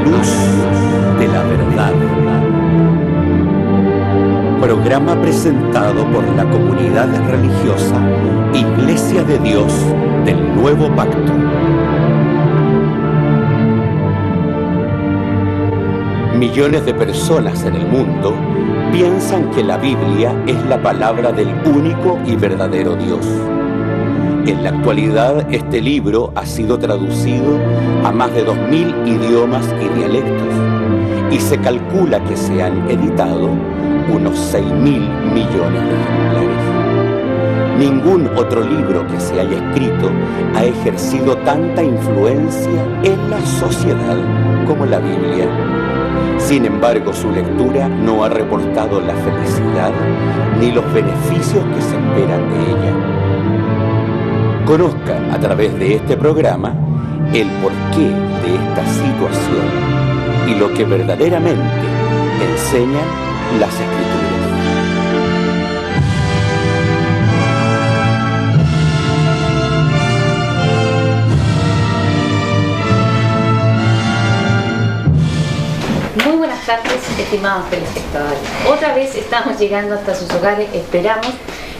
luz de la verdad. Programa presentado por la comunidad religiosa Iglesia de Dios del Nuevo Pacto. Millones de personas en el mundo piensan que la Biblia es la palabra del único y verdadero Dios. En la actualidad, este libro ha sido traducido a más de 2000 idiomas y dialectos, y se calcula que se han editado unos 6.000 millones de ejemplares. Ningún otro libro que se haya escrito ha ejercido tanta influencia en la sociedad como la Biblia. Sin embargo, su lectura no ha reportado la felicidad ni los beneficios que se esperan de ella. Conozca a través de este programa el porqué de esta situación y lo que verdaderamente enseñan las Escrituras. Muy buenas tardes, estimados telespectadores. Otra vez estamos llegando hasta sus hogares. Esperamos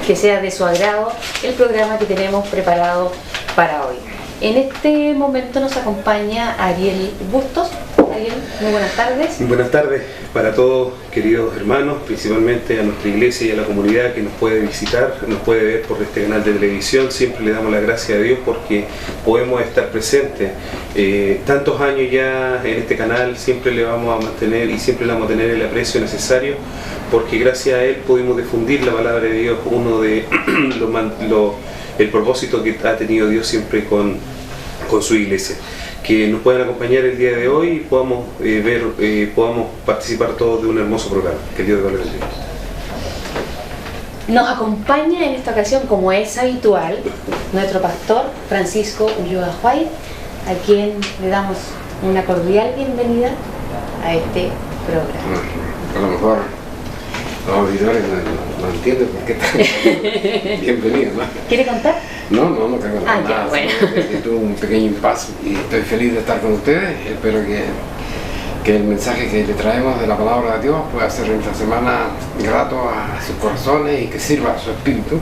que sea de su agrado el programa que tenemos preparado para hoy. En este momento nos acompaña Ariel Bustos. Ariel, muy buenas tardes. Muy buenas tardes para todos, queridos hermanos, principalmente a nuestra iglesia y a la comunidad que nos puede visitar, nos puede ver por este canal de televisión. Siempre le damos la gracia a Dios porque podemos estar presentes. Tantos años ya en este canal, siempre le vamos a mantener y siempre le vamos a tener el aprecio necesario, porque gracias a él pudimos difundir la palabra de Dios, uno de el propósito que ha tenido Dios siempre con su iglesia. Que nos puedan acompañar el día de hoy y podamos podamos participar todos de un hermoso programa. Que Dios te bendiga. Nos acompaña en esta ocasión, como es habitual, nuestro pastor Francisco Ulloa White, a quien le damos una cordial bienvenida a este programa. A lo mejor los auditores no entienden por qué están bienvenidos, ¿no? ¿Quiere contar? No tengo nada. Ya, bueno. Tuve un pequeño impasse y estoy feliz de estar con ustedes. Espero que el mensaje que le traemos de la palabra de Dios pueda ser esta semana grato a sus corazones y que sirva a su espíritu,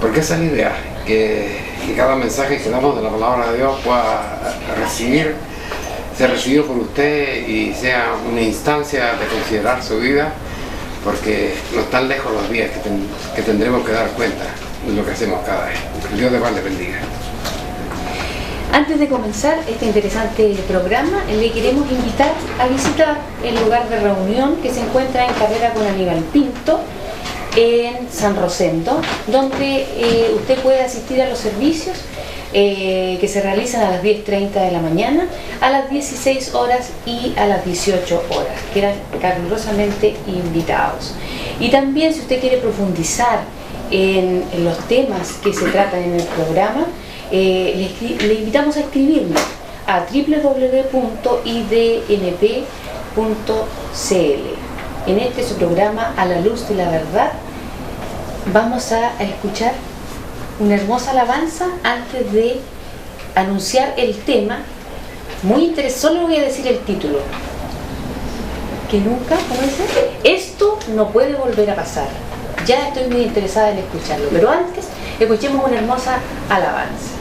porque esa es la idea, que cada mensaje que damos de la palabra de Dios pueda ser recibido por usted y sea una instancia de considerar su vida, porque no están lejos los días que tendremos que dar cuenta de lo que hacemos cada vez. Dios de paz le bendiga. Antes de comenzar este interesante programa, le queremos invitar a visitar el lugar de reunión que se encuentra en Carrera con Aníbal Pinto, en San Rosendo, donde usted puede asistir a los servicios que se realizan a las 10:30 de la mañana, a las 16 horas y a las 18 horas. Quedan calurosamente invitados. Y también, si usted quiere profundizar en los temas que se tratan en el programa, le invitamos a escribirnos a www.idnp.cl. En este su programa A la Luz de la Verdad vamos a escuchar una hermosa alabanza antes de anunciar el tema. Muy interesante, solo voy a decir el título, que nunca, ¿cómo dice? Esto no puede volver a pasar. Ya estoy muy interesada en escucharlo, pero antes escuchemos una hermosa alabanza.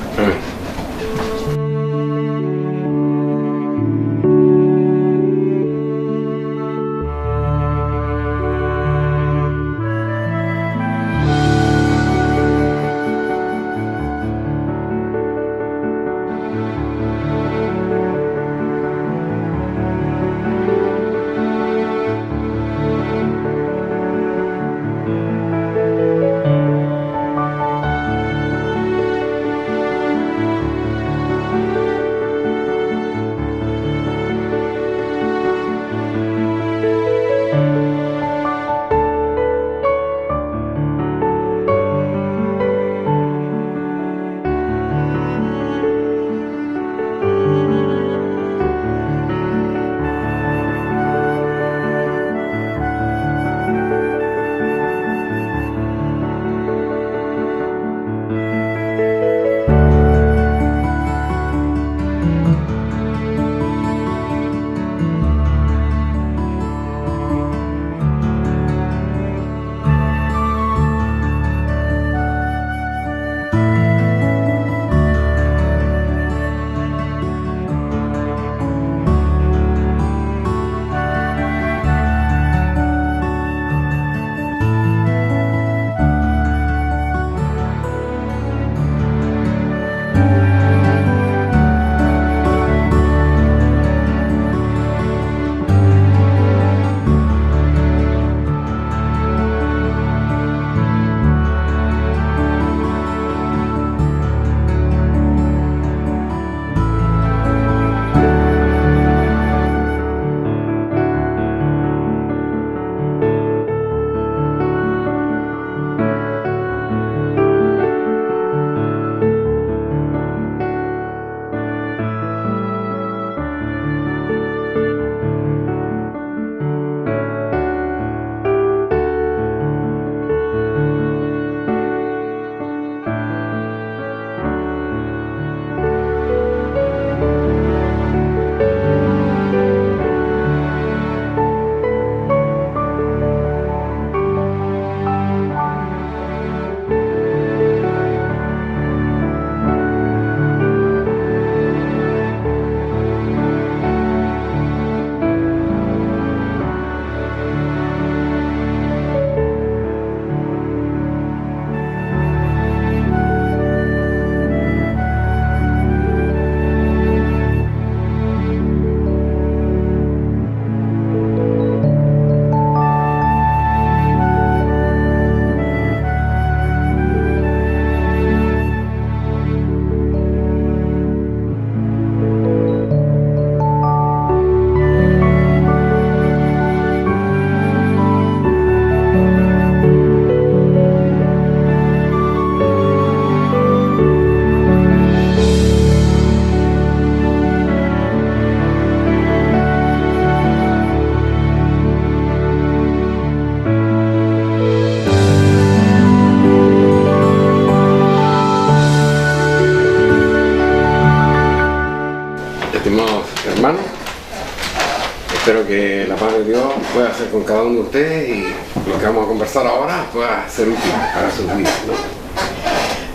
Espero que la paz de Dios pueda ser con cada uno de ustedes y lo que vamos a conversar ahora pueda ser útil para sus vidas, ¿no?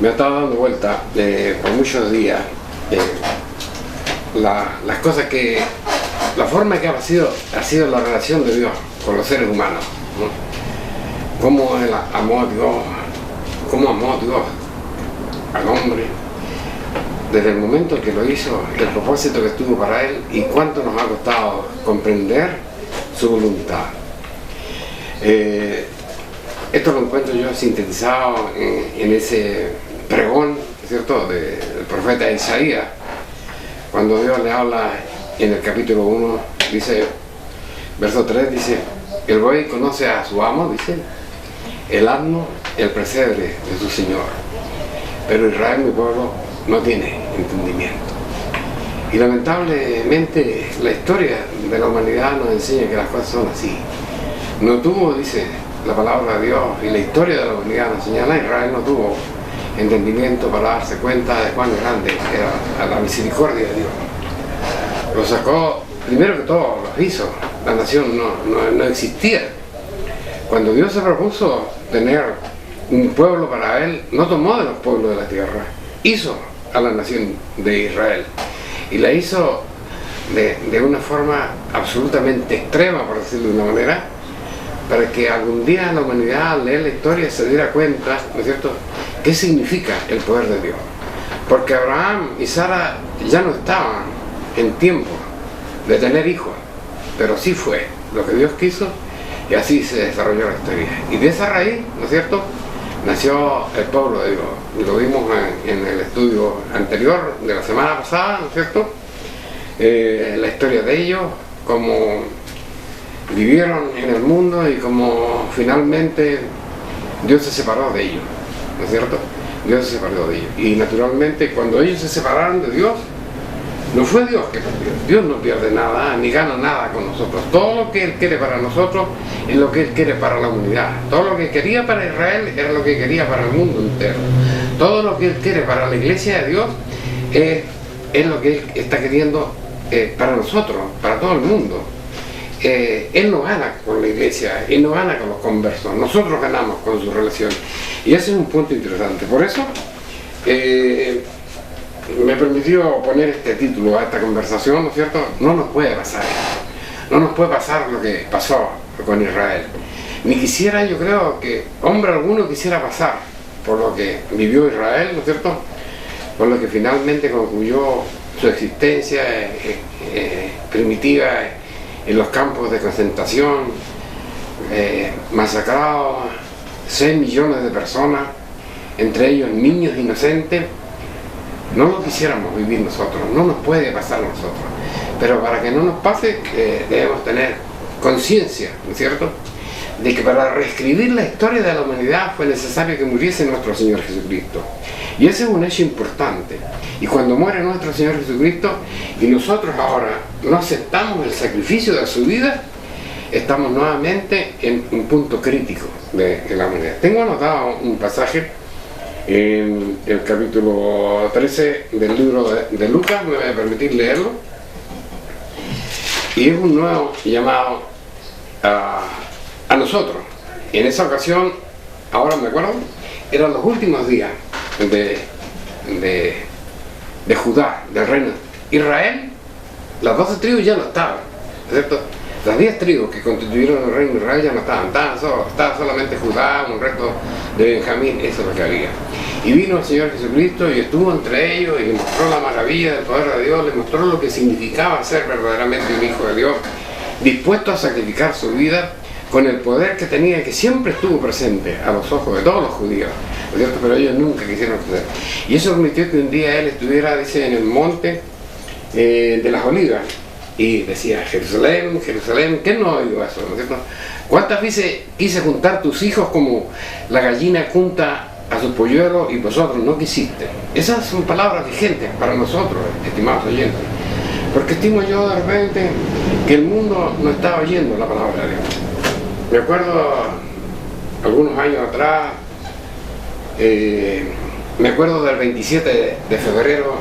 Me ha estado dando vuelta por muchos días las cosas que, la forma que ha sido la relación de Dios con los seres humanos, ¿no? Cómo Él amó a Dios, cómo amó a Dios al hombre, desde el momento que lo hizo, el propósito que tuvo para Él y cuánto nos ha costado comprender su voluntad. Esto lo encuentro yo sintetizado en ese pregón, ¿cierto?, del profeta Isaías, cuando Dios le habla en el capítulo 1, dice, verso 3, dice, el buey conoce a su amo, dice, el asno, el pesebre de su señor, pero Israel, mi pueblo, no tiene entendimiento. Y lamentablemente la historia de la humanidad nos enseña que las cosas son así. No tuvo, dice la palabra de Dios, y la historia de la humanidad nos señala, Israel no tuvo entendimiento para darse cuenta de cuán grande era la misericordia de Dios. Lo sacó, primero que todo, lo hizo. La nación no existía. Cuando Dios se propuso tener un pueblo para Él, no tomó de los pueblos de la tierra, hizo a la nación de Israel. Y la hizo de una forma absolutamente extrema, por decirlo de una manera, para que algún día la humanidad, al leer la historia, se diera cuenta, ¿no es cierto?, qué significa el poder de Dios. Porque Abraham y Sara ya no estaban en tiempo de tener hijos, pero sí fue lo que Dios quiso y así se desarrolló la historia. Y de esa raíz, ¿no es cierto?, nació el pueblo de Dios. Y lo vimos en el estudio anterior de la semana pasada, ¿no es cierto?, la historia de ellos, cómo vivieron en el mundo y cómo finalmente Dios se separó de ellos, ¿no es cierto? Dios se separó de ellos. Y naturalmente cuando ellos se separaron de Dios, no fue Dios que perdió. Dios no pierde nada, ni gana nada con nosotros. Todo lo que Él quiere para nosotros es lo que Él quiere para la humanidad. Todo lo que quería para Israel era lo que quería para el mundo entero. Todo lo que Él quiere para la iglesia de Dios es lo que Él está queriendo para nosotros, para todo el mundo. Él no gana con la iglesia, Él no gana con los conversos, nosotros ganamos con su relación. Y ese es un punto interesante. Por eso me permitió poner este título a esta conversación, ¿no es cierto? No nos puede pasar esto. No nos puede pasar lo que pasó con Israel. Ni quisiera, yo creo que hombre alguno quisiera pasar por lo que vivió Israel, ¿no es cierto?, por lo que finalmente concluyó su existencia primitiva en los campos de concentración, masacrados 6 millones de personas, entre ellos niños inocentes. No lo quisiéramos vivir nosotros, no nos puede pasar a nosotros, pero para que no nos pase debemos tener conciencia, ¿no es cierto?, de que para reescribir la historia de la humanidad fue necesario que muriese nuestro Señor Jesucristo. Y ese es un hecho importante. Y cuando muere nuestro Señor Jesucristo y nosotros ahora no aceptamos el sacrificio de su vida, estamos nuevamente en un punto crítico de la humanidad. Tengo anotado un pasaje en el capítulo 13 del libro de Lucas, me voy a permitir leerlo, y es un nuevo llamado a nosotros. En esa ocasión, ahora me acuerdo, eran los últimos días de Judá, del reino. Israel, las 12 tribus ya no estaban, ¿cierto? Las 10 tribus que constituyeron el reino de Israel ya no estaban, estaba solamente Judá, un resto de Benjamín, eso es lo que había. Y vino el Señor Jesucristo y estuvo entre ellos y les mostró la maravilla del poder de Dios, les mostró lo que significaba ser verdaderamente un hijo de Dios, dispuesto a sacrificar su vida con el poder que tenía, que siempre estuvo presente a los ojos de todos los judíos, ¿no es cierto?, pero ellos nunca quisieron hacer. Y eso permitió que un día Él estuviera, dice, en el monte de las Olivas, y decía, Jerusalén, Jerusalén, ¿quién no ha oído eso?, ¿no es cierto? ¿Cuántas veces quise juntar tus hijos como la gallina junta a sus polluelos y vosotros no quisiste? Esas son palabras vigentes para nosotros, estimados oyentes, porque estimo yo de repente que el mundo no estaba oyendo la palabra de Dios. Me acuerdo algunos años atrás, me acuerdo del 27 de febrero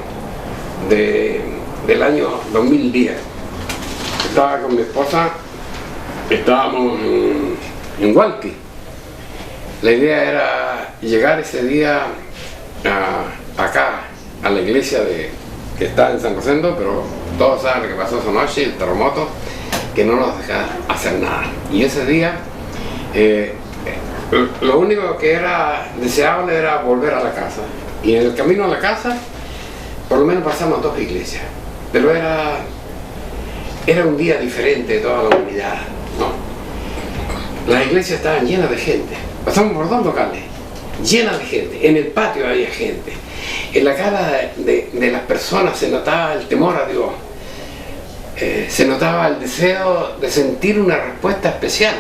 del año 2010. estaba con mi esposa, estábamos en Hualqui. La idea era llegar ese día acá, a la iglesia que está en San Rosendo, pero todos saben lo que pasó esa noche, el terremoto, que no nos deja hacer nada. Y ese día, lo único que era deseable era volver a la casa. Y en el camino a la casa, por lo menos pasamos 2 iglesias. Pero era un día diferente de toda la humanidad, ¿no? Las iglesias estaban llenas de gente. Pasamos por 2 locales, llenas de gente. En el patio había gente. En la cara de las personas se notaba el temor a Dios. Se notaba el deseo de sentir una respuesta especial.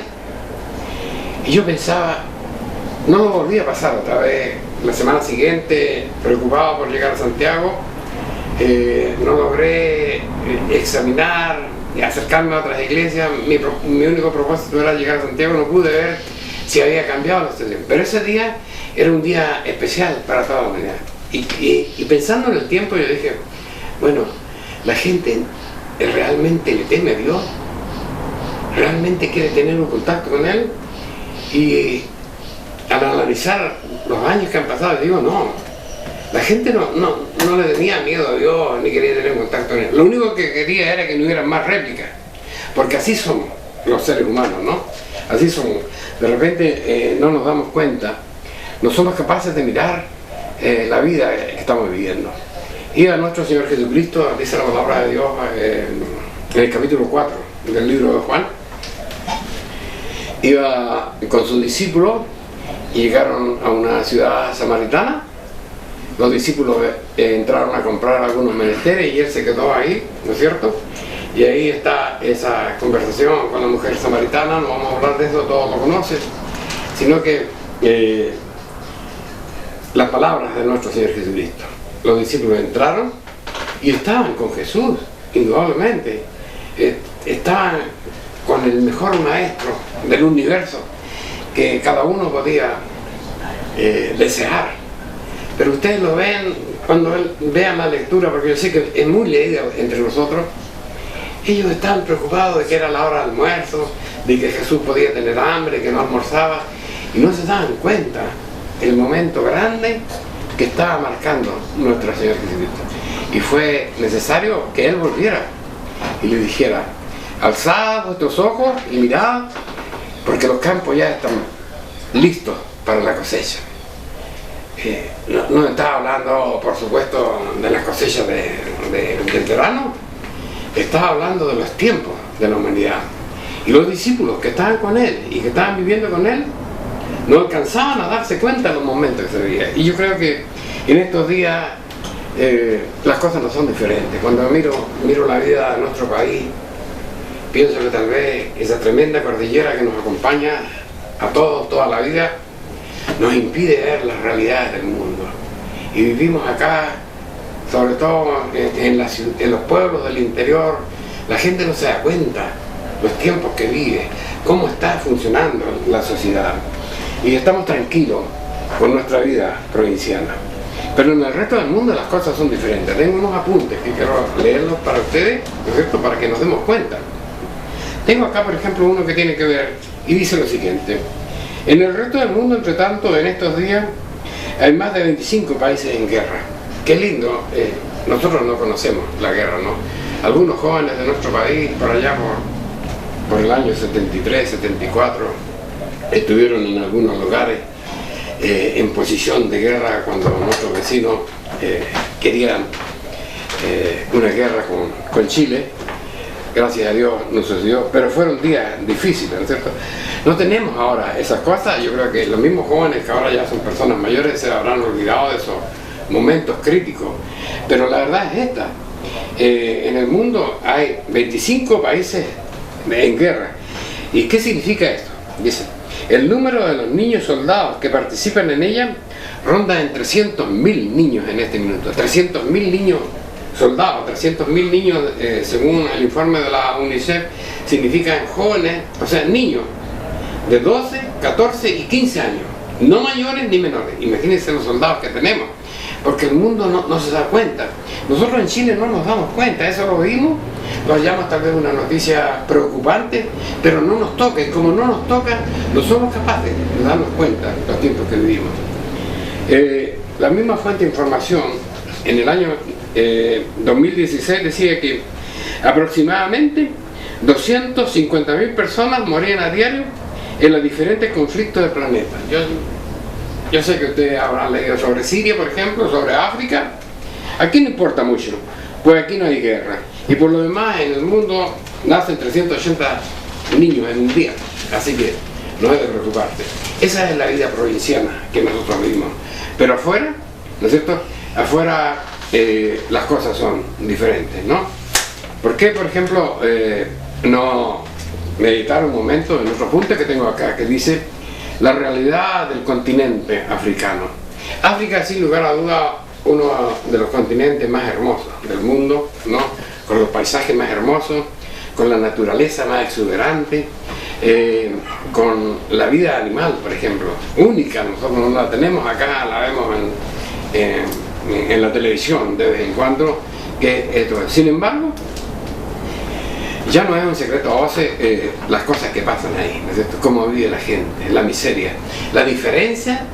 Y yo pensaba, no lo volví a pasar otra vez. La semana siguiente, preocupado por llegar a Santiago, no logré examinar y acercarme a otras iglesias. Mi único propósito era llegar a Santiago. No pude ver si había cambiado la situación. Pero ese día era un día especial para toda la humanidad. Y pensando en el tiempo, yo dije, bueno, la gente realmente le teme a Dios, realmente quiere tener un contacto con Él. Y al analizar los años que han pasado, digo, no, la gente no le tenía miedo a Dios ni quería tener un contacto con Él. Lo único que quería era que no hubiera más réplicas, porque así somos los seres humanos, ¿no? Así somos. De repente no nos damos cuenta, no somos capaces de mirar la vida que estamos viviendo. Y a nuestro Señor Jesucristo, dice la palabra de Dios en el capítulo 4 del libro de Juan, iba con sus discípulos y llegaron a una ciudad samaritana. Los discípulos entraron a comprar algunos menesteres y él se quedó ahí, ¿no es cierto? Y ahí está esa conversación con la mujer samaritana. No vamos a hablar de eso, todos lo conocen, sino que las palabras de nuestro Señor Jesucristo. Los discípulos entraron y estaban con Jesús, indudablemente. Estaban con el mejor maestro del universo que cada uno podía desear. Pero ustedes lo ven cuando vean la lectura, porque yo sé que es muy leída entre nosotros. Ellos estaban preocupados de que era la hora del almuerzo, de que Jesús podía tener hambre, que no almorzaba, y no se daban cuenta el momento grande que estaba marcando nuestro Señor Jesucristo. Y fue necesario que Él volviera y le dijera: alzad vuestros ojos y mirad, porque los campos ya están listos para la cosecha. No estaba hablando, por supuesto, de la cosecha del verano, estaba hablando de los tiempos de la humanidad. Y los discípulos que estaban con Él y que estaban viviendo con Él no alcanzaban a darse cuenta de los momentos que se veían. Y yo creo que en estos días las cosas no son diferentes. Cuando miro la vida de nuestro país, pienso que tal vez esa tremenda cordillera que nos acompaña a todos toda la vida nos impide ver las realidades del mundo. Y vivimos acá, sobre todo en los pueblos del interior, la gente no se da cuenta los tiempos que vive, cómo está funcionando la sociedad. Y estamos tranquilos con nuestra vida provinciana. Pero en el resto del mundo las cosas son diferentes. Tengo unos apuntes que quiero leerlos para ustedes, ¿no es cierto?, para que nos demos cuenta. Tengo acá, por ejemplo, uno que tiene que ver, y dice lo siguiente: en el resto del mundo, entre tanto, en estos días, hay más de 25 países en guerra. Qué lindo, nosotros no conocemos la guerra, ¿no? Algunos jóvenes de nuestro país, por allá por el año 73, 74, estuvieron en algunos lugares en posición de guerra cuando nuestros vecinos querían una guerra con Chile. Gracias a Dios no sucedió, pero fueron días difíciles, ¿no es cierto? No tenemos ahora esas cosas. Yo creo que los mismos jóvenes que ahora ya son personas mayores se habrán olvidado de esos momentos críticos, pero la verdad es esta: en el mundo hay 25 países en guerra. ¿Y qué significa esto? Dice: el número de los niños soldados que participan en ella ronda en 300.000 niños en este minuto. 300.000 niños soldados, 300.000 niños, según el informe de la UNICEF, significan jóvenes, o sea, niños de 12, 14 y 15 años, no mayores ni menores. Imagínense los soldados que tenemos, porque el mundo no se da cuenta. Nosotros en Chile no nos damos cuenta, eso lo vimos lo hallamos tal vez una noticia preocupante, pero no nos toca, y como no nos toca, no somos capaces de darnos cuenta de los tiempos que vivimos. La misma fuente de información en el año 2016 decía que aproximadamente 250.000 personas morían a diario en los diferentes conflictos del planeta. Yo sé que ustedes habrán leído sobre Siria, por ejemplo, sobre África. Aquí no importa mucho, pues aquí no hay guerra. Y por lo demás, en el mundo nacen 380 niños en un día. Así que no hay de preocuparte. Esa es la vida provinciana que nosotros vivimos. Pero afuera, ¿no es cierto? Afuera las cosas son diferentes, ¿no? ¿Por qué, por ejemplo, no meditar un momento en otro punto que tengo acá, que dice la realidad del continente africano? África, sin lugar a duda, uno de los continentes más hermosos del mundo, ¿no? Con los paisajes más hermosos, con la naturaleza más exuberante, con la vida animal, por ejemplo, única. Nosotros no la tenemos acá, la vemos en la televisión de vez en cuando, que esto es. Sin embargo, ya no es un secreto a voces las cosas que pasan ahí, ¿no es cierto? Cómo vive la gente, la miseria, la diferencia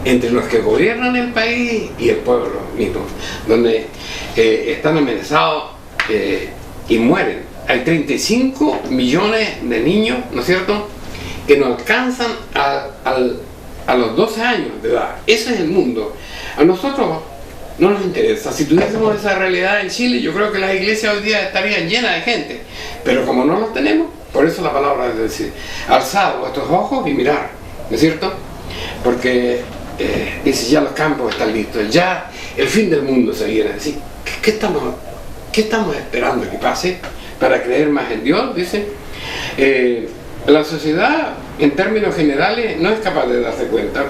entre los que gobiernan el país y el pueblo mismo, donde están amenazados y mueren. Hay 35 millones de niños, ¿no es cierto?, que no alcanzan a los 12 años de edad. Ese es el mundo. A nosotros no nos interesa. Si tuviésemos esa realidad en Chile, yo creo que las iglesias hoy día estarían llenas de gente. Pero como no los tenemos, por eso la palabra es decir, alzad vuestros ojos y mirar, ¿no es cierto? Porque dice, ya los campos están listos, ya el fin del mundo se viene. Decir, ¿qué estamos esperando que pase para creer más en Dios? Dice, la sociedad en términos generales no es capaz de darse cuenta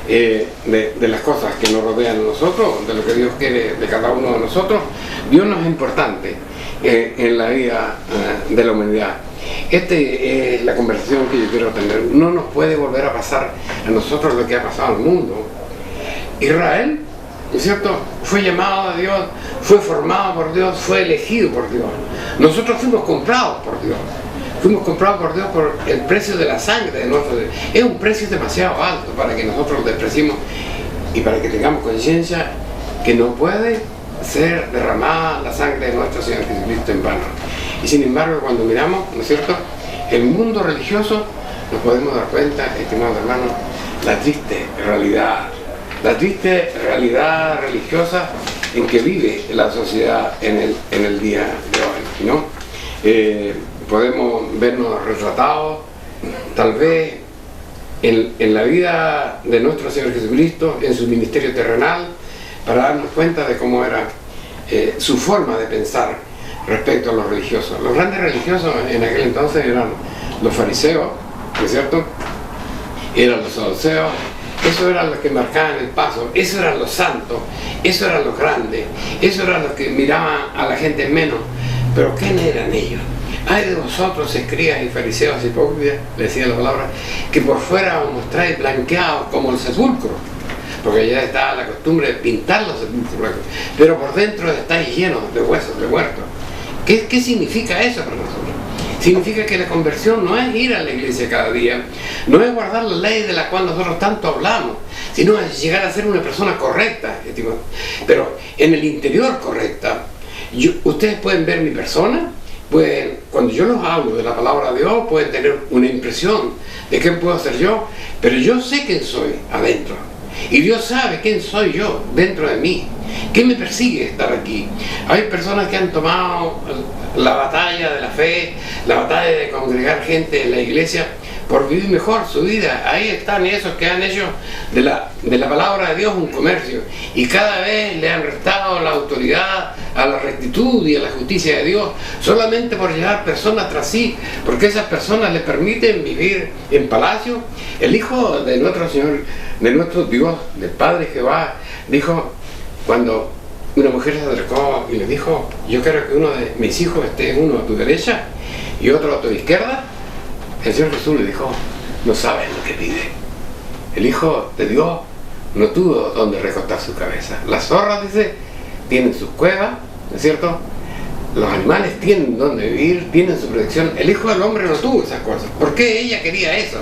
de las cosas que nos rodean a nosotros, de lo que Dios quiere de cada uno de nosotros. Dios no es importante en la vida de la humanidad. Esta es la conversación que yo quiero tener. No nos puede volver a pasar a nosotros lo que ha pasado al mundo. Israel, ¿no es cierto?, fue llamado a Dios, fue formado por Dios, fue elegido por Dios. Nosotros fuimos comprados por Dios. Fuimos comprados por Dios por el precio de la sangre de nuestro Dios. Es un precio demasiado alto para que nosotros lo despreciemos y para que tengamos conciencia que no puede ser derramada la sangre de nuestro Señor Jesucristo en vano. Y sin embargo, cuando miramos, ¿no es cierto?, el mundo religioso, nos podemos dar cuenta, estimados hermanos, la triste realidad religiosa en que vive la sociedad en el día de hoy, ¿no? Podemos vernos retratados tal vez en la vida de nuestro Señor Jesucristo, en su ministerio terrenal, para darnos cuenta de cómo era su forma de pensar respecto a los religiosos. Los grandes religiosos en aquel entonces eran los fariseos, ¿no es cierto?, eran los saduceos. Esos eran los que marcaban el paso, esos eran los santos, esos eran los grandes, esos eran los que miraban a la gente menos. Pero ¿quiénes eran ellos? Ay de vosotros, escribas y fariseos hipócritas, le decía la palabra, que por fuera os mostráis blanqueados como el sepulcro, porque ya estaba la costumbre de pintar los sepulcros, pero por dentro estáis llenos de huesos, de muertos. ¿Qué significa eso para nosotros? Significa que la conversión no es ir a la iglesia cada día, no es guardar la ley de la cual nosotros tanto hablamos, sino es llegar a ser una persona correcta, pero en el interior correcta. Ustedes pueden ver mi persona, cuando yo los hablo de la palabra de Dios, pueden tener una impresión de quién puedo ser yo, pero yo sé quién soy adentro. Y Dios sabe quién soy yo dentro de mí. ¿Qué me persigue estar aquí? Hay personas que han tomado la batalla de la fe, la batalla de congregar gente en la iglesia por vivir mejor su vida. Ahí están esos que han hecho de la palabra de Dios un comercio y cada vez le han restado la autoridad a la rectitud y a la justicia de Dios solamente por llevar personas tras sí, porque esas personas les permiten vivir en palacio. El Hijo de nuestro Señor, de nuestro Dios, del Padre Jehová, dijo, cuando una mujer se acercó y le dijo, yo quiero que uno de mis hijos esté uno a tu derecha y otro a tu izquierda, el Señor Jesús le dijo, no sabes lo que pide. El Hijo de Dios no tuvo donde recostar su cabeza. Las zorras, dice, tienen sus cuevas, ¿no es cierto?, los animales tienen donde vivir, tienen su protección. El Hijo del Hombre no tuvo esas cosas. ¿Por qué ella quería eso?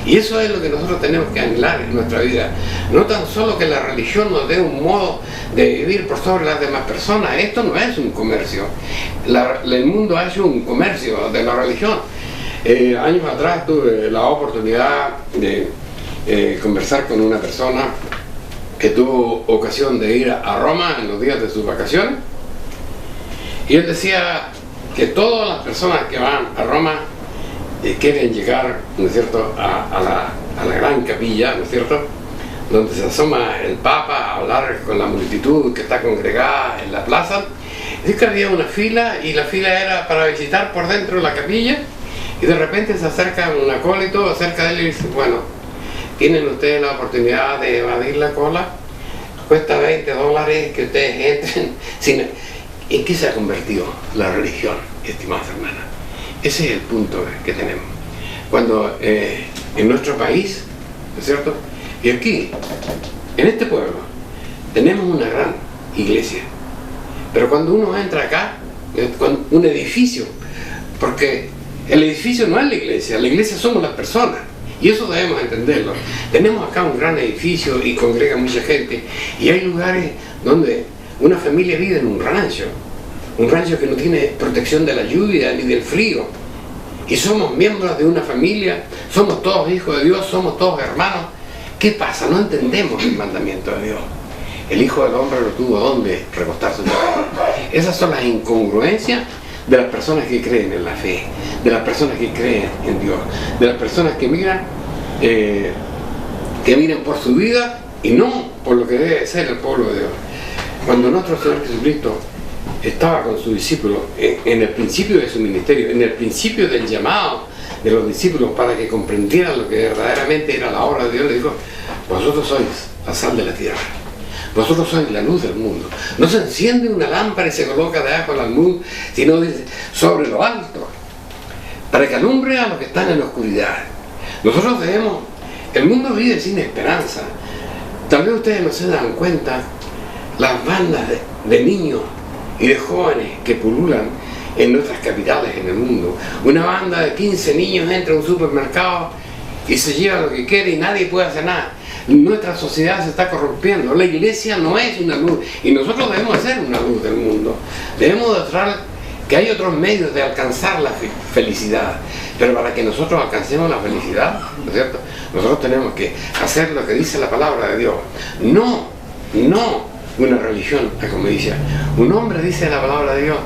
Y eso es lo que nosotros tenemos que anhelar en nuestra vida. No tan solo que la religión nos dé un modo de vivir por sobre las demás personas. Esto no es un comercio. El mundo ha hecho un comercio de la religión. Años atrás tuve la oportunidad de conversar con una persona que tuvo ocasión de ir a Roma en los días de sus vacaciones. Y él decía que todas las personas que van a Roma quieren llegar, ¿no es cierto?, a la gran capilla, ¿no es cierto?, donde se asoma el Papa a hablar con la multitud que está congregada en la plaza. Dice que había una fila y la fila era para visitar por dentro la capilla, y de repente se acerca un acólito acerca de él y dice: bueno, tienen ustedes la oportunidad de evadir la cola, cuesta $20 que ustedes entren sin... ¿En qué se ha convertido la religión, estimadas hermanas? Ese es el punto que tenemos. Cuando en nuestro país, ¿no es cierto?, y aquí, en este pueblo, tenemos una gran iglesia, pero cuando uno entra acá, con un edificio, porque el edificio no es la iglesia somos las personas, y eso debemos entenderlo. Tenemos acá un gran edificio y congrega mucha gente, y hay lugares donde una familia vive en un rancho que no tiene protección de la lluvia ni del frío, y somos miembros de una familia, somos todos hijos de Dios, somos todos hermanos. ¿Qué pasa? No entendemos el mandamiento de Dios. El Hijo del Hombre no tuvo dónde recostar su cabeza. Esas son las incongruencias de las personas que creen en la fe, de las personas que creen en Dios, de las personas que miran por su vida y no por lo que debe ser el pueblo de Dios. Cuando nuestro Señor Jesucristo estaba con sus discípulos en el principio de su ministerio, en el principio del llamado de los discípulos para que comprendieran lo que verdaderamente era la obra de Dios, le dijo: vosotros sois la sal de la tierra, vosotros sois la luz del mundo. No se enciende una lámpara y se coloca debajo del almud, sino dice sobre lo alto, para que alumbre a los que están en la oscuridad. Nosotros debemos... El mundo vive sin esperanza. Tal vez ustedes no se dan cuenta las bandas de niños y de jóvenes que pululan en nuestras capitales en el mundo. Una banda de 15 niños entra a un supermercado y se lleva lo que quiere y nadie puede hacer nada. Nuestra sociedad se está corrompiendo. La iglesia no es una luz, y nosotros debemos ser una luz del mundo. Debemos demostrar que hay otros medios de alcanzar la felicidad, pero para que nosotros alcancemos la felicidad, ¿no es cierto?, nosotros tenemos que hacer lo que dice la palabra de Dios. No una religión, como dice un hombre, dice la palabra de Dios,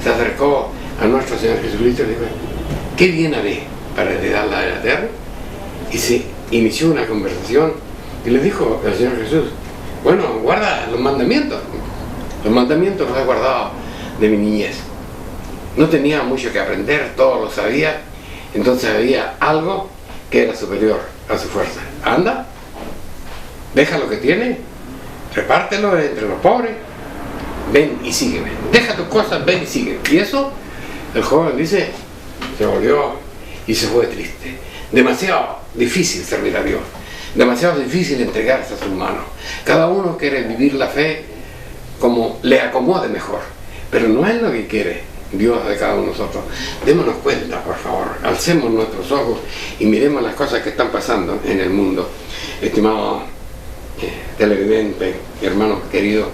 se acercó a nuestro Señor Jesucristo y le dijo: ¿qué bien haré para heredar la era eterna? Y se inició una conversación y le dijo al Señor Jesús: bueno, guarda los mandamientos. Los mandamientos los he guardado de mi niñez. No tenía mucho que aprender, todo lo sabía. Entonces había algo que era superior a su fuerza. Anda, deja lo que tiene, repártelo entre los pobres, ven y sígueme. Deja tus cosas, ven y sígueme. Y eso, el joven dice, se volvió y se fue triste. Demasiado difícil servir a Dios, demasiado difícil entregarse a sus manos. Cada uno quiere vivir la fe como le acomode mejor, pero no es lo que quiere Dios de cada uno de nosotros. Démonos cuenta, por favor, alcemos nuestros ojos y miremos las cosas que están pasando en el mundo. Estimado televidente, hermanos queridos,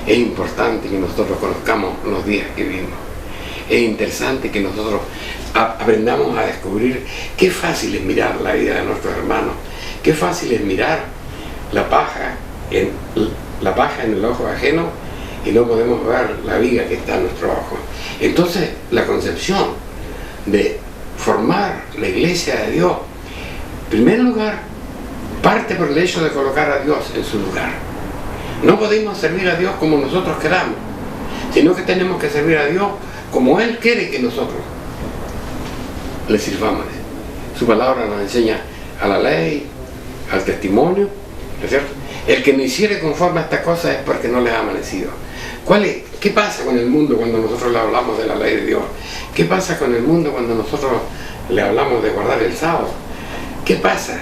es importante que nosotros conozcamos los días que vivimos. Es interesante que nosotros aprendamos a descubrir qué fácil es mirar la vida de nuestros hermanos, qué fácil es mirar la paja en el ojo ajeno y no podemos ver la viga que está en nuestro ojo. Entonces, la concepción de formar la iglesia de Dios, en primer lugar, parte por el hecho de colocar a Dios en su lugar. No podemos servir a Dios como nosotros queramos, sino que tenemos que servir a Dios como Él quiere que nosotros le sirvamos. Su palabra nos enseña a la ley, al testimonio, ¿no es cierto? El que no hiciere conforme a estas cosas es porque no le ha amanecido. ¿Qué pasa con el mundo cuando nosotros le hablamos de la ley de Dios? ¿Qué pasa con el mundo cuando nosotros le hablamos de guardar el sábado? ¿Qué pasa?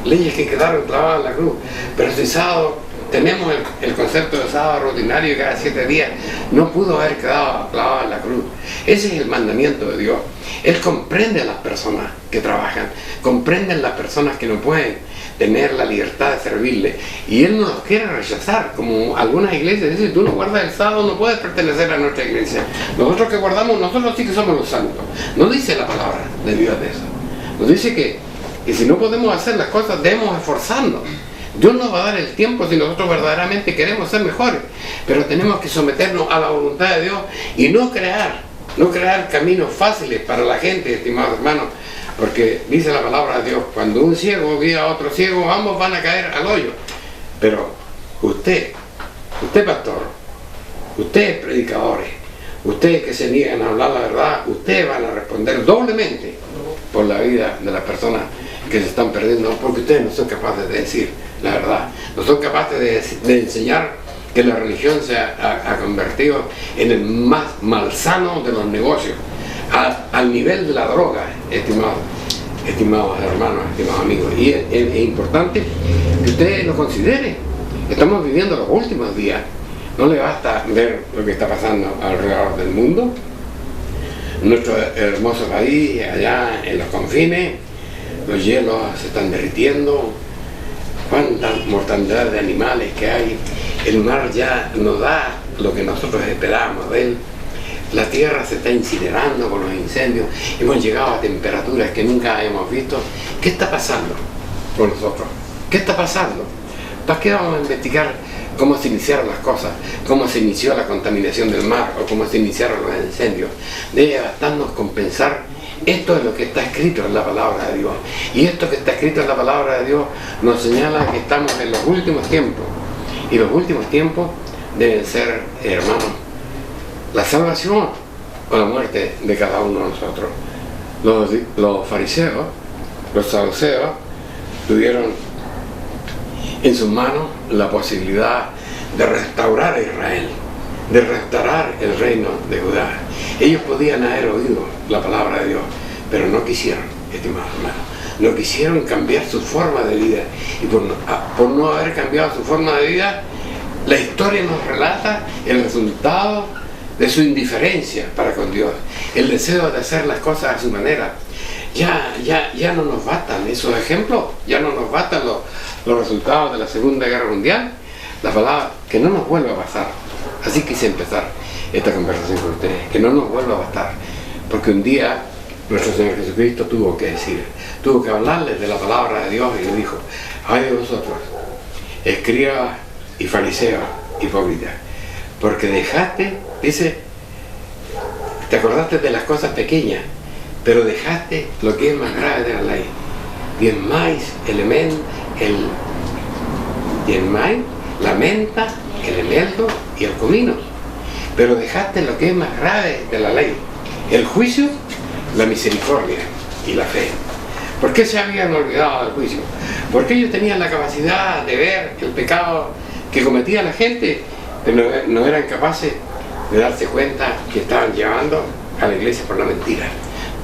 Leyes que quedaron clavadas en la cruz. Pero si sábado tenemos el concepto de sábado rutinario cada 7 días, no pudo haber quedado clavado en la cruz. Ese es el mandamiento de Dios. Él comprende a las personas que trabajan, comprende a las personas que no pueden tener la libertad de servirle, y Él no los quiere rechazar, como algunas iglesias dicen: tú no guardas el sábado, no puedes pertenecer a nuestra iglesia. Nosotros que guardamos, nosotros sí que somos los santos. No dice la palabra de Dios de eso. Nos dice que si no podemos hacer las cosas, debemos esforzarnos. Dios nos va a dar el tiempo si nosotros verdaderamente queremos ser mejores, pero tenemos que someternos a la voluntad de Dios y no crear caminos fáciles para la gente, estimados hermanos, porque dice la palabra de Dios: cuando un ciego guía a otro ciego, ambos van a caer al hoyo. Pero usted pastor, ustedes predicadores, ustedes que se niegan a hablar la verdad, ustedes van a responder doblemente por la vida de las personas que se están perdiendo, porque ustedes no son capaces de decir la verdad, no son capaces de enseñar que la religión se ha convertido en el más malsano de los negocios, al nivel de la droga, estimados hermanos, estimados amigos. Y es importante que ustedes lo consideren. Estamos viviendo los últimos días. No le basta ver lo que está pasando alrededor del mundo, nuestro hermoso país, allá en los confines, los hielos se están derritiendo, cuánta mortandad de animales que hay, el mar ya no da lo que nosotros esperábamos de él, la tierra se está incinerando con los incendios, hemos llegado a temperaturas que nunca hemos visto. ¿Qué está pasando con nosotros? ¿Qué está pasando? ¿Para qué vamos a investigar cómo se iniciaron las cosas, cómo se inició la contaminación del mar o cómo se iniciaron los incendios? Debe bastarnos con pensar: esto es lo que está escrito en la palabra de Dios, y esto que está escrito en la palabra de Dios nos señala que estamos en los últimos tiempos, y los últimos tiempos deben ser, hermanos, la salvación o la muerte de cada uno de nosotros. Los fariseos, los saduceos, tuvieron en sus manos la posibilidad de restaurar a Israel, de restaurar el reino de Judá. Ellos podían haber oído la palabra de Dios, pero no quisieron, estimados hermanos, no quisieron cambiar su forma de vida, y por no haber cambiado su forma de vida, la historia nos relata el resultado de su indiferencia para con Dios, el deseo de hacer las cosas a su manera. Ya no nos bastan esos ejemplos, ya no nos bastan los resultados de la Segunda Guerra Mundial. La palabra: que no nos vuelva a pasar. Así quise empezar esta conversación con ustedes, que no nos vuelva a bastar, porque un día nuestro Señor Jesucristo tuvo que hablarles de la palabra de Dios, y le dijo: ay de vosotros, escribas y fariseos hipócritas, porque dejaste, dice, te acordaste de las cosas pequeñas, pero dejaste lo que es más grave de la ley: diezmáis la menta, el eneldo y el comino, pero dejaste lo que es más grave de la ley: el juicio, la misericordia y la fe. ¿Por qué se habían olvidado del juicio? Porque ellos tenían la capacidad de ver el pecado que cometía la gente, pero no eran capaces de darse cuenta que estaban llevando a la iglesia por la mentira,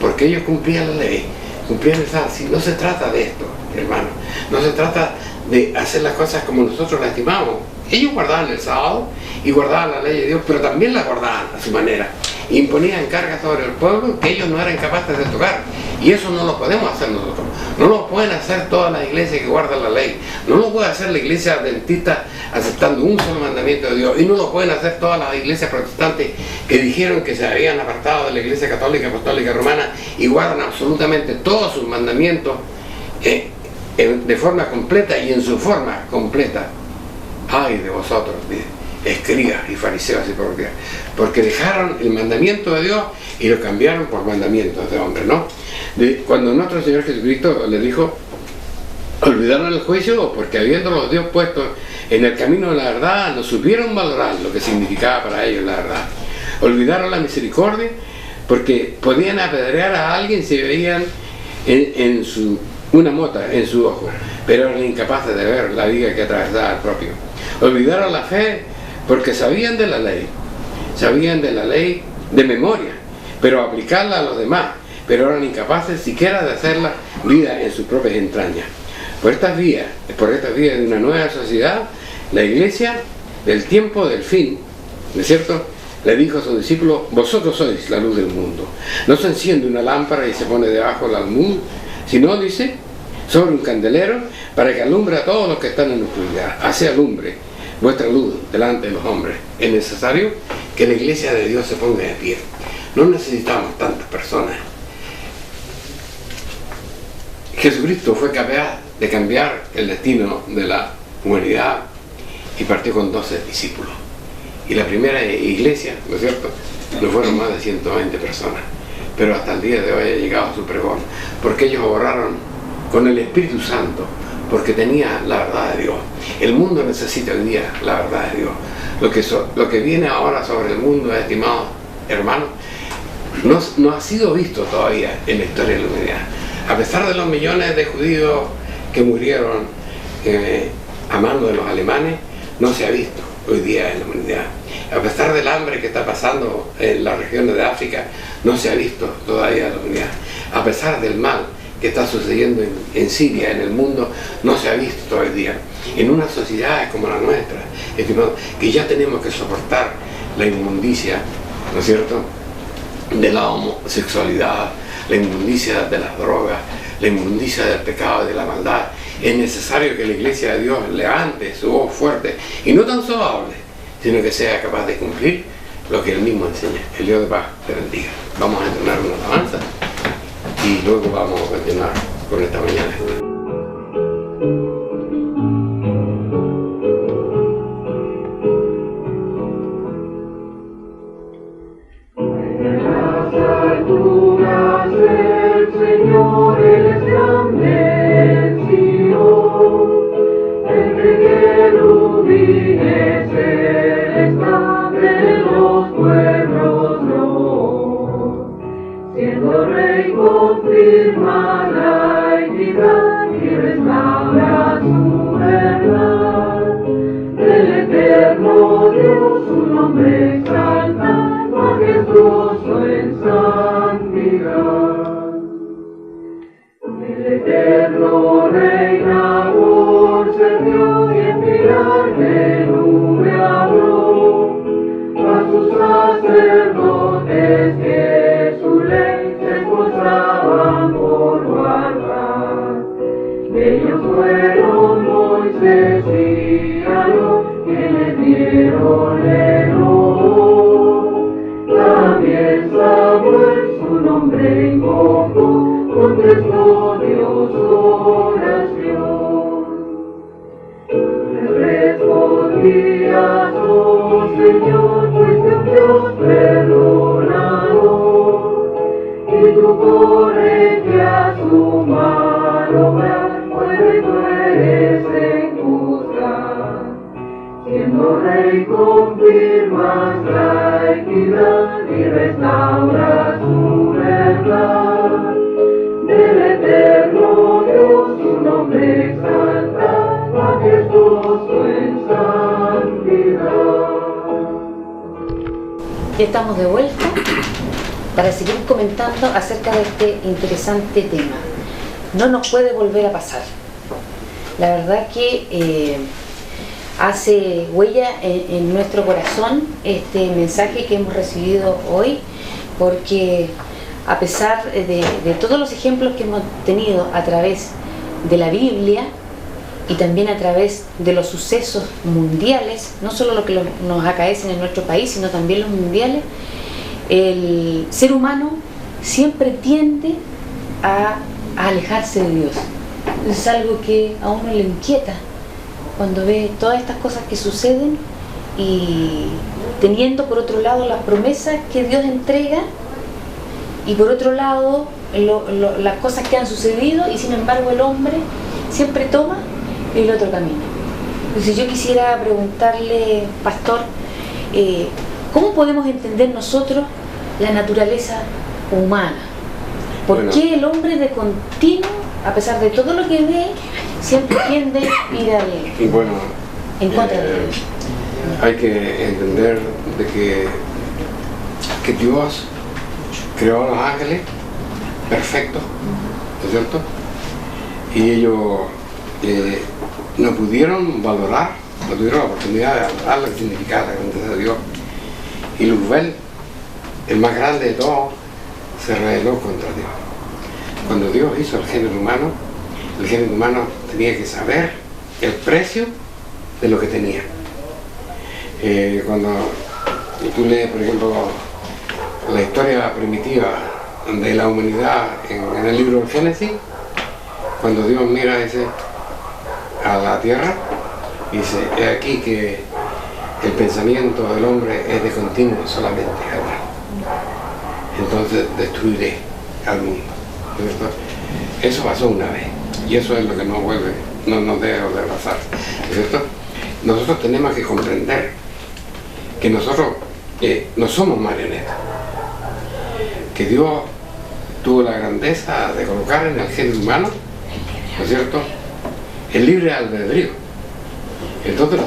porque ellos cumplían la ley, cumplían el sábado. No se trata de esto, hermano, no se trata de hacer las cosas como nosotros las estimamos. Ellos guardaban el sábado y guardaban la ley de Dios, pero también la guardaban a su manera, imponían cargas sobre el pueblo que ellos no eran capaces de tocar, y eso no lo podemos hacer nosotros. No lo pueden hacer todas las iglesias que guardan la ley, no lo puede hacer la iglesia adventista aceptando un solo mandamiento de Dios, y no lo pueden hacer todas las iglesias protestantes que dijeron que se habían apartado de la iglesia católica, apostólica, romana, y guardan absolutamente todos sus mandamientos de forma completa y en su forma completa. Ay de vosotros, escribas y fariseos hipócritas, porque dejaron el mandamiento de Dios y lo cambiaron por mandamientos de hombre, ¿no? Cuando nuestro Señor Jesucristo le dijo: olvidaron el juicio, porque habiéndolos Dios puesto en el camino de la verdad, no supieron valorar lo que significaba para ellos la verdad. Olvidaron la misericordia, porque podían apedrear a alguien si veían una mota en su ojo, pero eran incapaces de ver la viga que atravesaba el propio. Olvidaron la fe, porque sabían de la ley de memoria, pero aplicarla a los demás, pero eran incapaces siquiera de hacerla vida en sus propias entrañas. Por estas vías de una nueva sociedad La iglesia del tiempo del fin, ¿no es cierto?, le dijo a sus discípulos: vosotros sois la luz del mundo. No se enciende una lámpara y se pone debajo del almud, sino, dice, sobre un candelero, para que alumbre a todos los que están en la oscuridad. Así alumbre vuestra luz delante de los hombres. Es necesario que la iglesia de Dios se ponga de pie. No necesitamos tantas personas. Jesucristo fue capaz de cambiar el destino de la humanidad y partió con 12 discípulos. Y la primera iglesia, ¿no es cierto?, no fueron más de 120 personas, pero hasta el día de hoy ha llegado a su pregón, porque ellos obraron con el Espíritu Santo, porque tenía la verdad de Dios. El mundo necesita hoy día la verdad de Dios. Lo que viene ahora sobre el mundo, estimados hermanos, no ha sido visto todavía en la historia de la humanidad. A pesar de los millones de judíos que murieron a manos de los alemanes, no se ha visto hoy día en la humanidad. A pesar del hambre que está pasando en las regiones de África, no se ha visto todavía en la humanidad. A pesar del mal que está sucediendo en Siria, en el mundo, no se ha visto todavía. En una sociedad como la nuestra, que ya tenemos que soportar la inmundicia, ¿no es cierto?, de la homosexualidad, la inmundicia de las drogas, la inmundicia del pecado y de la maldad. Es necesario que la iglesia de Dios levante su voz fuerte y no tan solo hable, sino que sea capaz de cumplir lo que Él mismo enseña. El Dios de paz te bendiga. Vamos a entonar una alabanza y luego vamos a continuar con esta mañana. Estamos de vuelta para seguir comentando acerca de este interesante tema. No nos puede volver a pasar. La verdad que hace huella en nuestro corazón este mensaje que hemos recibido hoy, porque a pesar de todos los ejemplos que hemos tenido a través de la Biblia y también a través de los sucesos mundiales, no solo lo que nos acaecen en nuestro país, sino también los mundiales, el ser humano siempre tiende a alejarse de Dios. Es algo que a uno le inquieta cuando ve todas estas cosas que suceden y teniendo por otro lado las promesas que Dios entrega y por otro lado las cosas que han sucedido, y sin embargo el hombre siempre toma el otro camino. Entonces yo quisiera preguntarle, pastor, ¿cómo podemos entender nosotros la naturaleza humana? ¿Por qué el hombre de continuo, a pesar de todo lo que ve, siempre tiende a ir en contra de Dios? Hay que entender de que Dios creó a los ángeles perfectos, ¿no es cierto? Y ellos no pudieron valorar no tuvieron la oportunidad de hablar lo que significaba la grandeza de Dios. Y Luzbel, el más grande de todos, se rebeló contra Dios. Cuando Dios hizo el género humano tenía que saber el precio de lo que tenía. Cuando tú lees, por ejemplo, la historia primitiva de la humanidad en el libro del Génesis, cuando Dios mira, dice, a la tierra, dice, he aquí que el pensamiento del hombre es de continuo solamente ahora. Entonces destruiré al mundo. ¿Cierto? Eso pasó una vez y eso es lo que no nos debe de pasar. ¿Cierto? Nosotros tenemos que comprender que nosotros no somos marionetas, que Dios tuvo la grandeza de colocar en el género humano, ¿no es cierto?, el libre albedrío. Entonces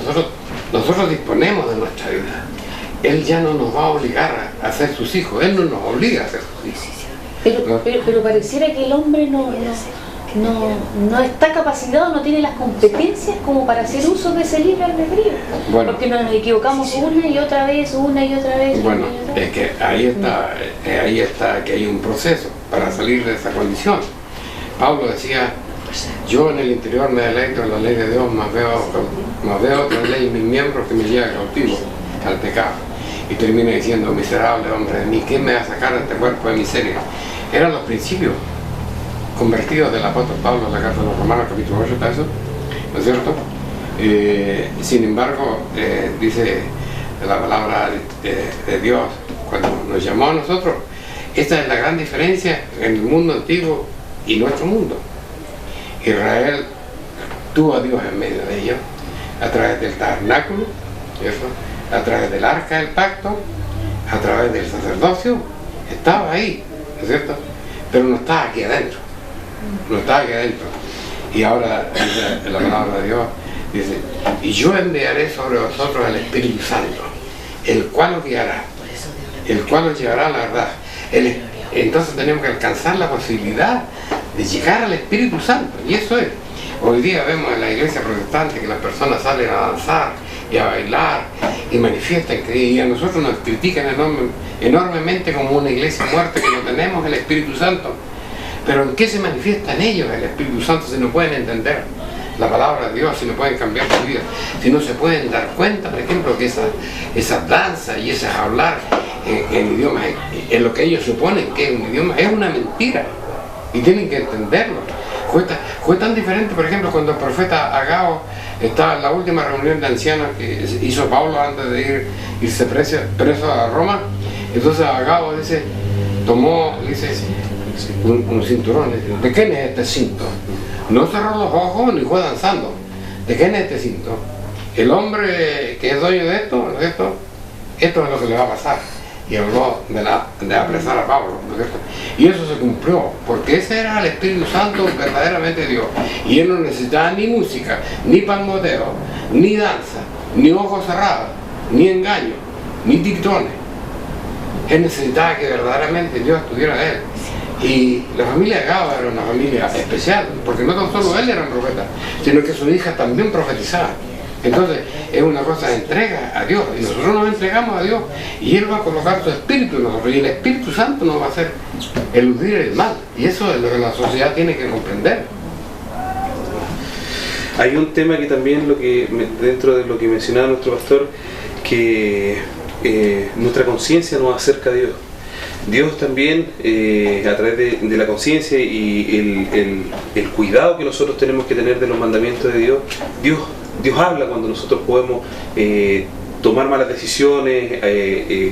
nosotros disponemos de nuestra vida. Él ya no nos va a obligar a ser sus hijos, Él no nos obliga a ser sus hijos. Pero pareciera que el hombre no está capacitado, no tiene las competencias como para hacer uso de ese libre albedrío. Bueno, porque nos equivocamos una y otra vez. Bueno, es que ahí está que hay un proceso para salir de esa condición. Pablo decía, yo en el interior me deleito en la ley de Dios, más veo otra ley en mis miembros que me lleva cautivo al pecado. Y termina diciendo, miserable hombre de mí, ¿quién me va a sacar de este cuerpo de miseria? Eran los principios convertidos del apóstol Pablo en la carta de los Romanos, capítulo 8, ¿está eso? ¿No es cierto? Sin embargo, dice la palabra de Dios, cuando nos llamó a nosotros, esta es la gran diferencia en el mundo antiguo y nuestro mundo. Israel tuvo a Dios en medio de ellos, a través del tabernáculo, ¿cierto?, a través del arca del pacto, a través del sacerdocio, estaba ahí, ¿no es cierto? Pero no estaba aquí adentro, Y ahora dice la palabra de Dios, dice, y yo enviaré sobre vosotros el Espíritu Santo, el cual os guiará, el cual os llevará a la verdad. Entonces tenemos que alcanzar la posibilidad de llegar al Espíritu Santo, y eso es. Hoy día vemos en la iglesia protestante que las personas salen a danzar y a bailar y manifiestan, y a nosotros nos critican enormemente como una iglesia muerta, que no tenemos el Espíritu Santo. Pero ¿en qué se manifiesta en ellos el Espíritu Santo si no pueden entender la palabra de Dios, si no pueden cambiar su vida, si no se pueden dar cuenta, por ejemplo, que esa danza y ese hablar en idiomas, en lo que ellos suponen que es un idioma, es una mentira, y tienen que entenderlo. Fue tan diferente, por ejemplo, cuando el profeta Agabo estaba en la última reunión de ancianos que hizo Pablo antes de irse preso a Roma. Entonces Agabo tomó un cinturón. ¿De quién es este cinto? No cerró los ojos ni fue danzando. ¿De quién es este cinto? El hombre que es dueño de esto, ¿no es cierto? Esto es lo que le va a pasar. Y habló de apresar a Pablo, ¿no es cierto? Y eso se cumplió, porque ese era el Espíritu Santo verdaderamente Dios. Y él no necesitaba ni música, ni palmoteo, ni danza, ni ojos cerrados, ni engaño, ni dictones. Él necesitaba que verdaderamente Dios estuviera de él. Y la familia de Agabo era una familia especial, porque no tan solo él era un profeta, sino que su hija también profetizaba. Entonces es una cosa de entrega a Dios, y nosotros nos entregamos a Dios y Él va a colocar su Espíritu en nosotros, y el Espíritu Santo nos va a hacer eludir el mal, y eso es lo que la sociedad tiene que comprender. Hay un tema que también dentro de lo que mencionaba nuestro pastor, que nuestra conciencia nos acerca a Dios. Dios también, a través de la conciencia y el cuidado que nosotros tenemos que tener de los mandamientos de Dios habla cuando nosotros podemos tomar malas decisiones,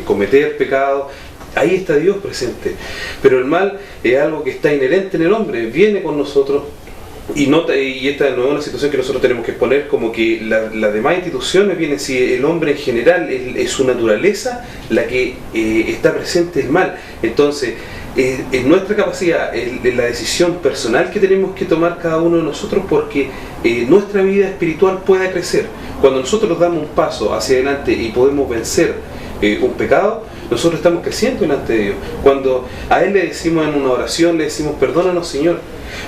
cometer pecados. Ahí está Dios presente. Pero el mal es algo que está inherente en el hombre, viene con nosotros. Y esta no es una situación que nosotros tenemos que exponer como que las demás instituciones vienen, si el hombre en general es su naturaleza la que está presente el mal. Entonces es nuestra capacidad, es la decisión personal que tenemos que tomar cada uno de nosotros, porque nuestra vida espiritual pueda crecer. Cuando nosotros damos un paso hacia adelante y podemos vencer un pecado, nosotros estamos creciendo delante de Dios. Cuando a Él le decimos en una oración, le decimos perdónanos Señor,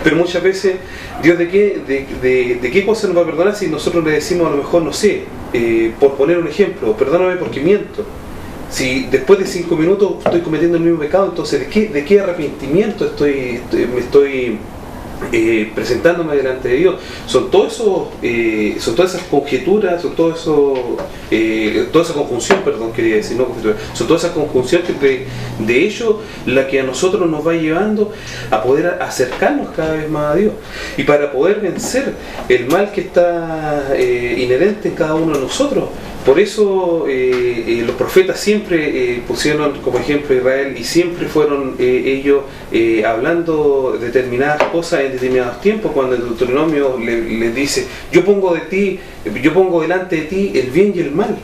pero muchas veces Dios de qué cosa nos va a perdonar si nosotros le decimos a lo mejor, no sé, por poner un ejemplo, perdóname porque miento. Si después de 5 minutos estoy cometiendo el mismo pecado, entonces ¿de qué arrepentimiento me estoy presentándome delante de Dios? Son todas esas conjeturas, toda esa conjunción, quería decir, no conjetura, son todas esas conjunciones de hecho la que a nosotros nos va llevando a poder acercarnos cada vez más a Dios, y para poder vencer el mal que está inherente en cada uno de nosotros. Por eso los profetas siempre pusieron como ejemplo a Israel, y siempre fueron ellos hablando determinadas cosas en determinados tiempos. Cuando el Deuteronomio les dice, yo pongo delante de ti el bien y el mal.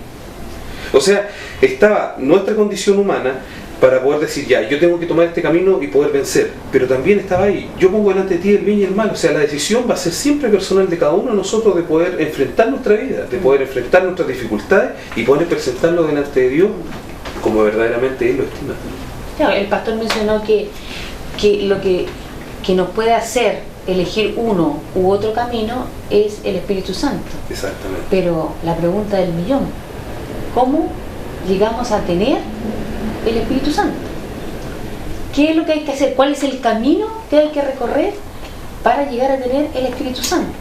O sea, estaba nuestra condición humana para poder decir, ya, yo tengo que tomar este camino y poder vencer, pero también estaba ahí, yo pongo delante de ti el bien y el mal. O sea, la decisión va a ser siempre personal de cada uno de nosotros, de poder enfrentar nuestra vida, de poder enfrentar nuestras dificultades y poder presentarlo delante de Dios como verdaderamente Él lo estima. Claro, el pastor mencionó que lo que nos puede hacer elegir uno u otro camino es el Espíritu Santo. Exactamente. Pero la pregunta del millón, ¿cómo llegamos a tener el Espíritu Santo? ¿Qué es lo que hay que hacer? ¿Cuál es el camino que hay que recorrer para llegar a tener el Espíritu Santo?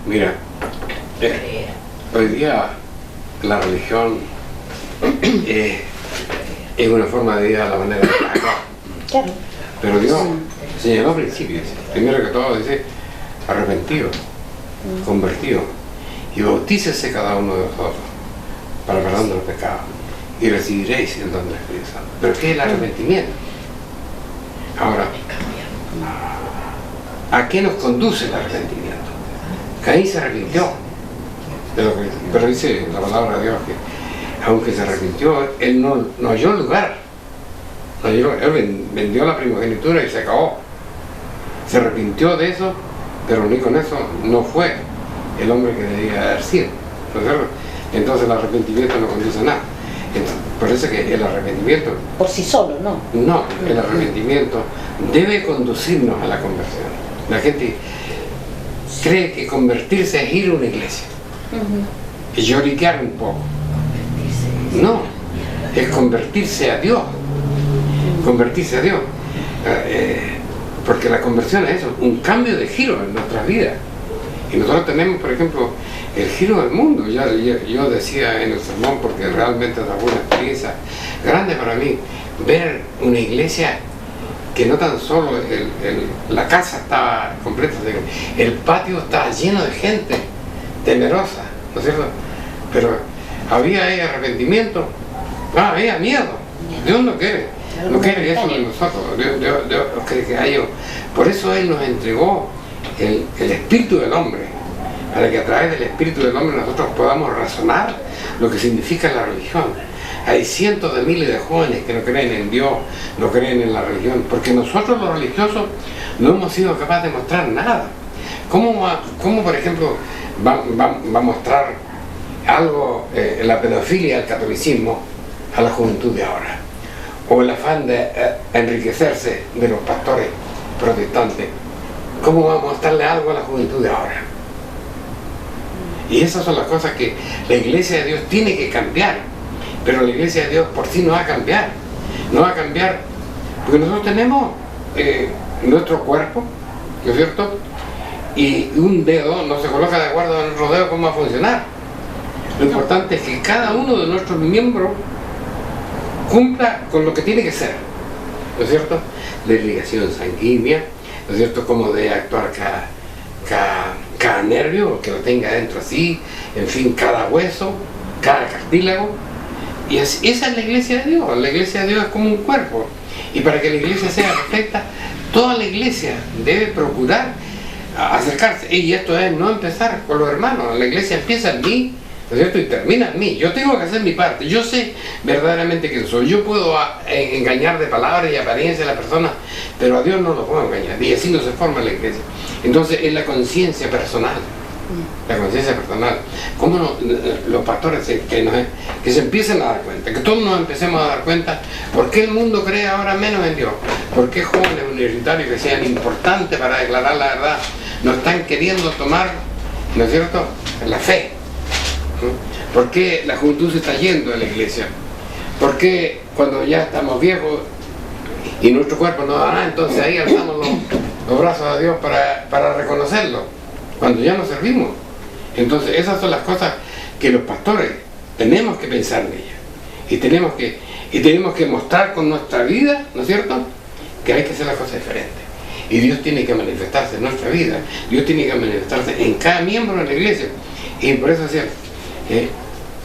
Mira, hoy día la religión es una forma de vida a la manera de acá. Claro. Pero Dios señaló principios. Primero que todo dice arrepentido, convertido, y bautícese cada uno de vosotros para perdón de los pecados, y recibiréis el don del Espíritu Santo. ¿Pero qué es el arrepentimiento? Ahora, ¿a qué nos conduce el arrepentimiento? Caín se arrepintió de lo que, pero dice la palabra de Dios que aunque se arrepintió, él no halló lugar. Él vendió la primogenitura y se acabó. Se arrepintió de eso, pero ni con eso no fue el hombre que debía haber sido. Entonces el arrepentimiento no conduce a nada. Entonces, por eso que el arrepentimiento... Por sí solo, ¿no? No, el arrepentimiento debe conducirnos a la conversión. La gente cree que convertirse es ir a una iglesia y lloriquear un poco. No, es convertirse a Dios. Convertirse a Dios. Porque la conversión es eso, un cambio de giro en nuestras vidas. Y nosotros tenemos, por ejemplo, el giro del mundo. Yo decía en el sermón, porque realmente es una experiencia grande para mí, ver una iglesia que no tan solo la casa estaba completa, el patio estaba lleno de gente temerosa, ¿no es cierto? Pero había ahí arrepentimiento, había miedo. Dios no quiere eso de nosotros. Dios quiere que haya. Por eso Él nos entregó el espíritu del hombre, para que a través del espíritu del hombre nosotros podamos razonar lo que significa la religión. Hay cientos de miles de jóvenes que no creen en Dios, no creen en la religión, porque nosotros los religiosos no hemos sido capaces de mostrar nada. ¿Cómo por ejemplo, va a mostrar algo la pedofilia del catolicismo a la juventud de ahora? O el afán de enriquecerse de los pastores protestantes. ¿Cómo va a mostrarle algo a la juventud de ahora? Y esas son las cosas que la iglesia de Dios tiene que cambiar. Pero la iglesia de Dios por sí no va a cambiar. No va a cambiar porque nosotros tenemos nuestro cuerpo, ¿no es cierto? Y un dedo no se coloca de acuerdo a nuestro dedo cómo va a funcionar. Lo importante es que cada uno de nuestros miembros cumpla con lo que tiene que ser, ¿no es cierto? La irrigación sanguínea, ¿no es cierto? Cómo debe actuar cada nervio, que lo tenga dentro así, en fin, cada hueso, cada cartílago. Y esa es la iglesia de Dios. La iglesia de Dios es como un cuerpo. Y para que la iglesia sea perfecta, toda la iglesia debe procurar acercarse. Y esto es no empezar con los hermanos. La iglesia empieza en mí, ¿no es cierto? Y termina en mí. Yo tengo que hacer mi parte. Yo sé verdaderamente quién soy. Yo puedo engañar de palabras y apariencia a la persona, pero a Dios no lo puedo engañar. Y así no se forma la iglesia. Entonces es la conciencia personal La conciencia personal. ¿Cómo los pastores que se empiecen a dar cuenta, que todos nos empecemos a dar cuenta por qué el mundo cree ahora menos en Dios? ¿Por qué jóvenes universitarios que sean importantes para declarar la verdad no están queriendo tomar, ¿no es cierto?, la fe? ¿Por qué la juventud se está yendo de la iglesia? ¿Por qué cuando ya estamos viejos y nuestro cuerpo no da nada, entonces ahí alzamos los brazos a Dios para reconocerlo? Cuando ya no servimos. Entonces esas son las cosas que los pastores tenemos que pensar en ellas. Y tenemos que mostrar con nuestra vida, ¿no es cierto?, que hay que hacer las cosas diferentes. Y Dios tiene que manifestarse en nuestra vida. Dios tiene que manifestarse en cada miembro de la iglesia. Y por eso decía,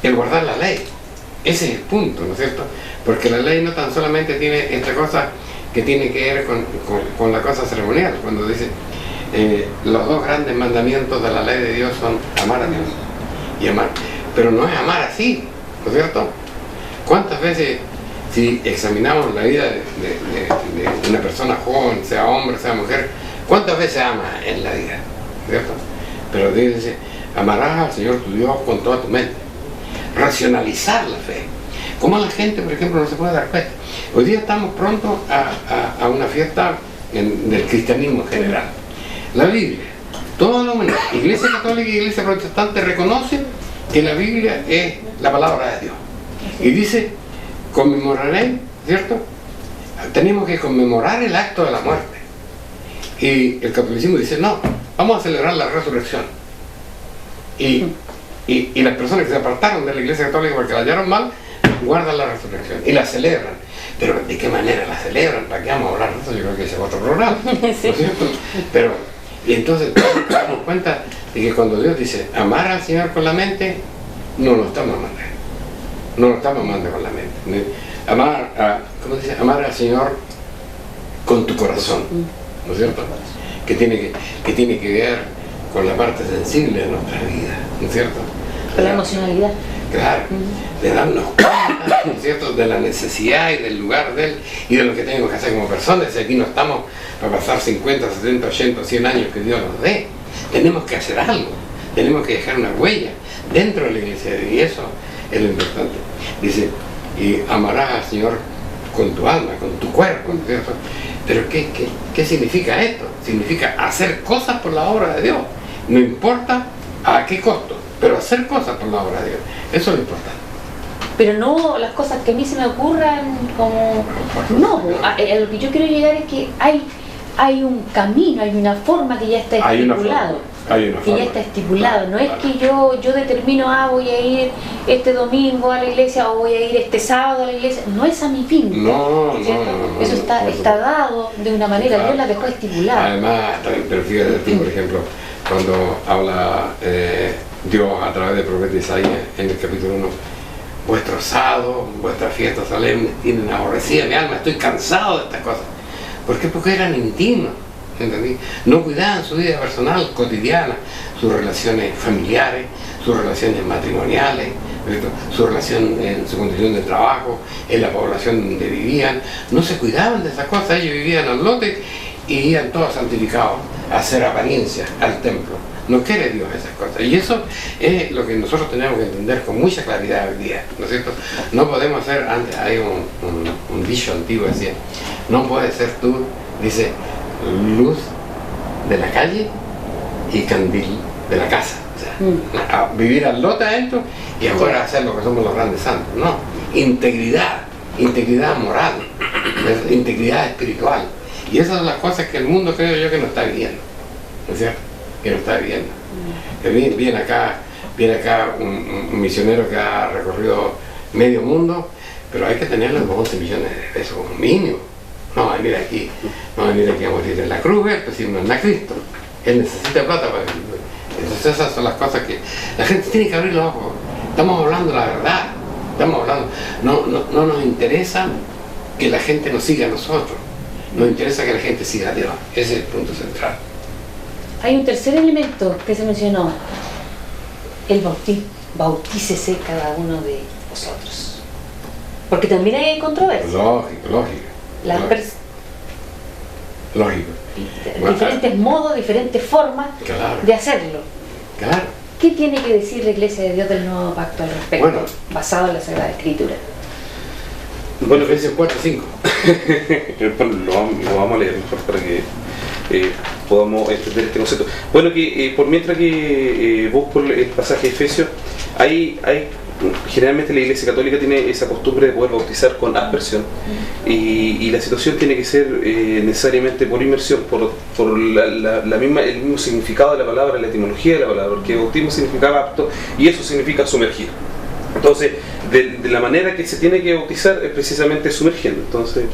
el guardar la ley. Ese es el punto, ¿no es cierto? Porque la ley no tan solamente tiene esta cosa que tiene que ver con la cosa ceremonial. Cuando dice, los dos grandes mandamientos de la ley de Dios son amar a Dios y amar. Pero no es amar así, ¿no es cierto? ¿Cuántas veces, si examinamos la vida de una persona joven, sea hombre, sea mujer, cuántas veces ama en la vida, ¿cierto? Pero Dios dice, amarás al Señor tu Dios con toda tu mente. Racionalizar la fe. ¿Cómo la gente, por ejemplo, no se puede dar cuenta? Hoy día estamos prontos a una fiesta del cristianismo en general. La Biblia, toda la humanidad, Iglesia Católica y Iglesia Protestante reconocen que la Biblia es la palabra de Dios. Y dice, conmemoraré, ¿cierto? Tenemos que conmemorar el acto de la muerte. Y el catolicismo dice, no, vamos a celebrar la resurrección. Y las personas que se apartaron de la Iglesia Católica porque la hallaron mal, guardan la resurrección y la celebran. Pero ¿de qué manera la celebran? ¿Para qué vamos a hablar de eso? Yo creo que ese es otro programa, ¿no es cierto? Pero, y entonces nos damos cuenta de que cuando Dios dice amar al Señor con la mente, no lo estamos amando. No lo estamos amando con la mente. Amar al Señor con tu corazón, ¿no es cierto? Que tiene que ver con la parte sensible de nuestra vida, ¿no es cierto? Con la emocionalidad. Claro, de darnos cuenta, ¿no es cierto?, de la necesidad y del lugar de Él y de lo que tenemos que hacer como personas. Y aquí no estamos para pasar 50, 70, 80, 100 años que Dios nos dé. Tenemos que hacer algo, tenemos que dejar una huella dentro de la iglesia y eso es lo importante. Dice, y amarás al Señor con tu alma, con tu cuerpo, ¿no es cierto? Pero ¿qué significa esto? Significa hacer cosas por la obra de Dios. No importa a qué costo, pero hacer cosas por la obra de Dios. Eso es lo importante. Pero no las cosas que a mí se me ocurran como... No, a lo que yo quiero llegar es que hay un camino, hay una forma que ya está estipulado. Que ya está estipulado. No es que yo determino, voy a ir este domingo a la iglesia o voy a ir este sábado a la iglesia. No es a mi fin. No. Eso está dado de una manera, Dios la dejó estipulada. Además, pero fíjate tú, por ejemplo, cuando habla Dios a través del profeta Isaías en el capítulo 1, vuestros sábados, vuestras fiestas solemnes tienen aborrecida mi alma, estoy cansado de estas cosas. ¿Por qué? Porque eran intimos, ¿entendí? No cuidaban su vida personal, cotidiana, sus relaciones familiares, sus relaciones matrimoniales, su relación en su condición de trabajo, en la población donde vivían. No se cuidaban de esas cosas, ellos vivían al lote y iban todos santificados a hacer apariencia al templo. No quiere Dios esas cosas. Y eso es lo que nosotros tenemos que entender con mucha claridad hoy día, ¿no es cierto? No podemos ser, antes hay un dicho antiguo que decía, no puedes ser tú, dice, luz de la calle y candil de la casa. O sea, vivir al lote adentro y afuera hacer lo que somos los grandes santos. No, integridad moral, integridad espiritual. Y esas son las cosas que el mundo, creo yo, que no está viviendo, ¿no es cierto? Que no está viviendo. Que viene acá un misionero que ha recorrido medio mundo, pero hay que tenerle unos 11 millones de pesos como mínimo. No, mira aquí a morir en la cruz, pues si no es a Cristo. Él necesita plata para vivir. Entonces esas son las cosas que la gente tiene que abrir los ojos. Estamos hablando la verdad. No nos interesa que la gente nos siga a nosotros. Nos interesa que la gente siga a Dios. Ese es el punto central. Hay un tercer elemento que se mencionó, el bautismo. Bautícese cada uno de vosotros. Porque también hay controversia. Lógico. Diferentes modos, diferentes formas de hacerlo. Claro. ¿Qué tiene que decir la Iglesia de Dios del Nuevo Pacto al respecto, Bueno. basado en la Sagrada Escritura? Bueno, Efesios 4:5. lo vamos a leer mejor para que podamos entender este concepto. Bueno, que por mientras que busco el pasaje de Efesios, generalmente la Iglesia Católica tiene esa costumbre de poder bautizar con aspersión, y la situación tiene que ser necesariamente por inmersión, por el mismo significado de la palabra, la etimología de la palabra, porque bautismo significa bapto y eso significa sumergir. Entonces, de la manera que se tiene que bautizar es precisamente sumergiendo. Entonces,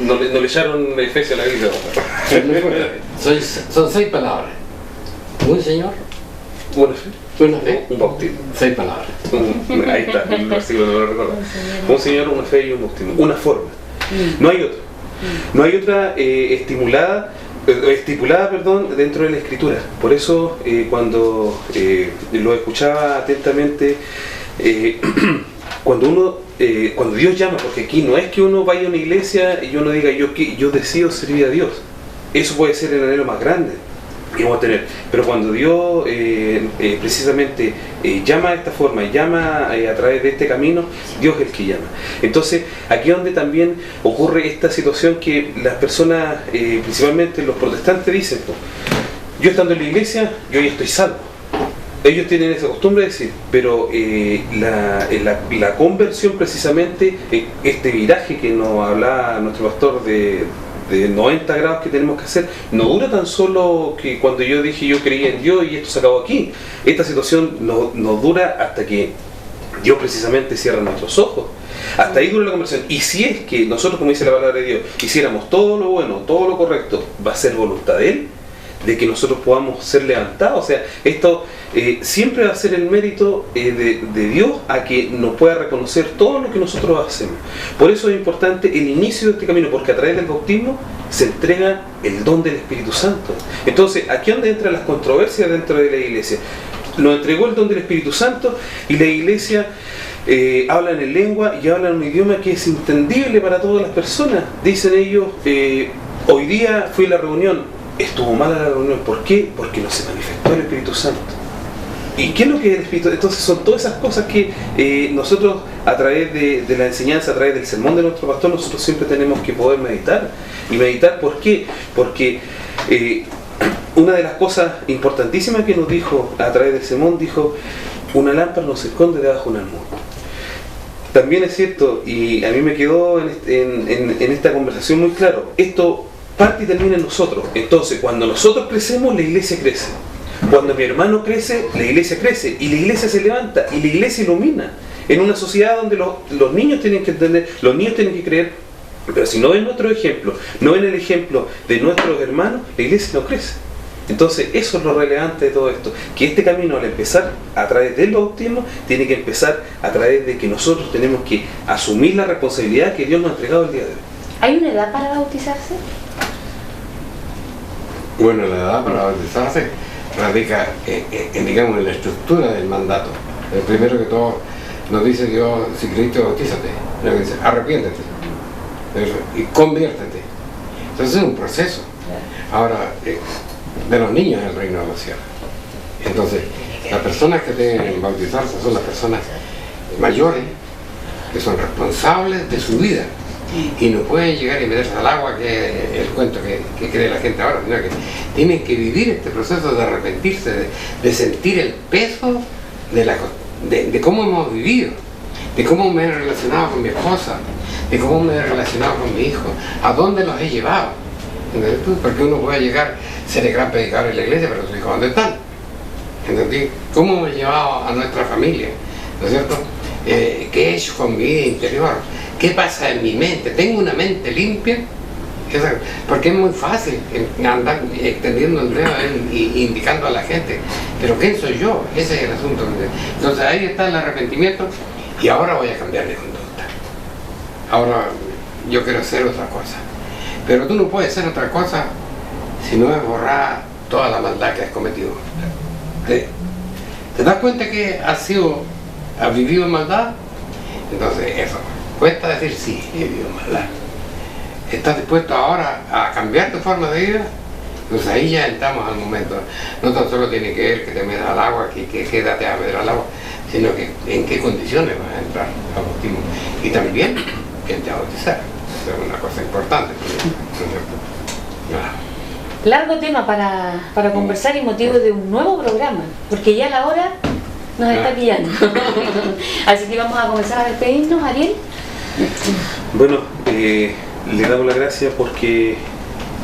no le echaron Efesios a la Biblia. Son 6 palabras. Un Señor, Una fe, una fe, un bautismo. 6 palabras. Ahí está, el versículo no lo recuerdo. Un Señor, una fe y un bautismo. Una forma. No hay otra. No hay otra estipulada dentro de la Escritura. Por eso cuando lo escuchaba atentamente, cuando Dios llama, porque aquí no es que uno vaya a una iglesia y uno diga yo decido servir a Dios. Eso puede ser el anhelo más grande que vamos a tener, pero cuando Dios precisamente llama de esta forma, llama a través de este camino, Dios es el que llama. Entonces aquí es donde también ocurre esta situación que las personas, principalmente los protestantes, dicen: yo estando en la iglesia, yo ya estoy salvo. Ellos tienen esa costumbre de decir, pero la conversión precisamente, este viraje que nos hablaba nuestro pastor de 90 grados que tenemos que hacer, no dura tan solo que cuando yo dije yo creía en Dios y esto se acabó aquí. Esta situación no dura hasta que Dios precisamente cierra nuestros ojos. Hasta ahí dura la conversión. Y si es que nosotros, como dice la palabra de Dios, hiciéramos todo lo bueno, todo lo correcto, va a ser voluntad de Él, de que nosotros podamos ser levantados. O sea, esto siempre va a ser el mérito de Dios a que nos pueda reconocer todo lo que nosotros hacemos. Por eso es importante el inicio de este camino, porque a través del bautismo se entrega el don del Espíritu Santo. Entonces, aquí es donde entran las controversias dentro de la iglesia. Nos entregó el don del Espíritu Santo y la iglesia hablan en lengua y hablan un idioma que es entendible para todas las personas. Dicen ellos, hoy día fui a la reunión, estuvo mala la reunión. ¿Por qué? Porque no se manifestó el Espíritu Santo. ¿Y qué es lo que es el Espíritu? Entonces son todas esas cosas que nosotros a través de la enseñanza, a través del sermón de nuestro pastor, nosotros siempre tenemos que poder meditar. ¿Y meditar por qué? Porque una de las cosas importantísimas que nos dijo a través del sermón, dijo: una lámpara no se esconde debajo de un almud. También es cierto, y a mí me quedó en esta conversación muy claro, esto parte y termina en nosotros. Entonces, cuando nosotros crecemos, la iglesia crece. Cuando mi hermano crece, la iglesia crece. Y la iglesia se levanta, y la iglesia ilumina. En una sociedad donde los niños tienen que entender, los niños tienen que creer, pero si no ven nuestro ejemplo, no ven el ejemplo de nuestros hermanos, la iglesia no crece. Entonces, eso es lo relevante de todo esto, que este camino, al empezar a través del bautismo, tiene que empezar a través de que nosotros tenemos que asumir la responsabilidad que Dios nos ha entregado el día de hoy. ¿Hay una edad para bautizarse? Bueno, la edad para bautizarse radica digamos, en la estructura del mandato. El primero que todo nos dice Dios: si creíste, bautízate. Luego dice: arrepiéntete y conviértete. Entonces es un proceso. Ahora, de los niños es el reino de los cielos. Entonces, las personas que deben bautizarse son las personas mayores, que son responsables de su vida. Y no pueden llegar y meterse al agua, que es el cuento que cree la gente ahora, sino que tienen que vivir este proceso de arrepentirse, de sentir el peso de cómo hemos vivido, de cómo me he relacionado con mi esposa, de cómo me he relacionado con mi hijo, a dónde los he llevado. ¿Entendés tú? Porque uno puede llegar, ser el gran predicador en la iglesia, pero sus hijos, ¿dónde están? ¿Entendés? ¿Cómo me he llevado a nuestra familia? ¿No es cierto? ¿Qué he hecho con mi vida interior? ¿Qué pasa en mi mente? ¿Tengo una mente limpia? Porque es muy fácil andar extendiendo el dedo e indicando a la gente, pero ¿quién soy yo? Ese es el asunto. Entonces ahí está el arrepentimiento, y ahora voy a cambiar de conducta. Ahora yo quiero hacer otra cosa. Pero tú no puedes hacer otra cosa si no es borrar toda la maldad que has cometido. ¿Te das cuenta que has vivido en maldad? Entonces eso, cuesta decir sí, he vivido en maldad. ¿Estás dispuesto ahora a cambiar tu forma de vida? Entonces ahí ya entramos al momento. No tan solo tiene que ver que te metas al agua, que quédate a meter al agua, sino que en qué condiciones vas a entrar al bautismo. Y también quién te va a bautizar. Eso es una cosa importante. Largo tema para conversar y motivo de un nuevo programa, porque ya la hora nos está pillando. Así que vamos a comenzar a despedirnos, Ariel. Bueno, le damos las gracias porque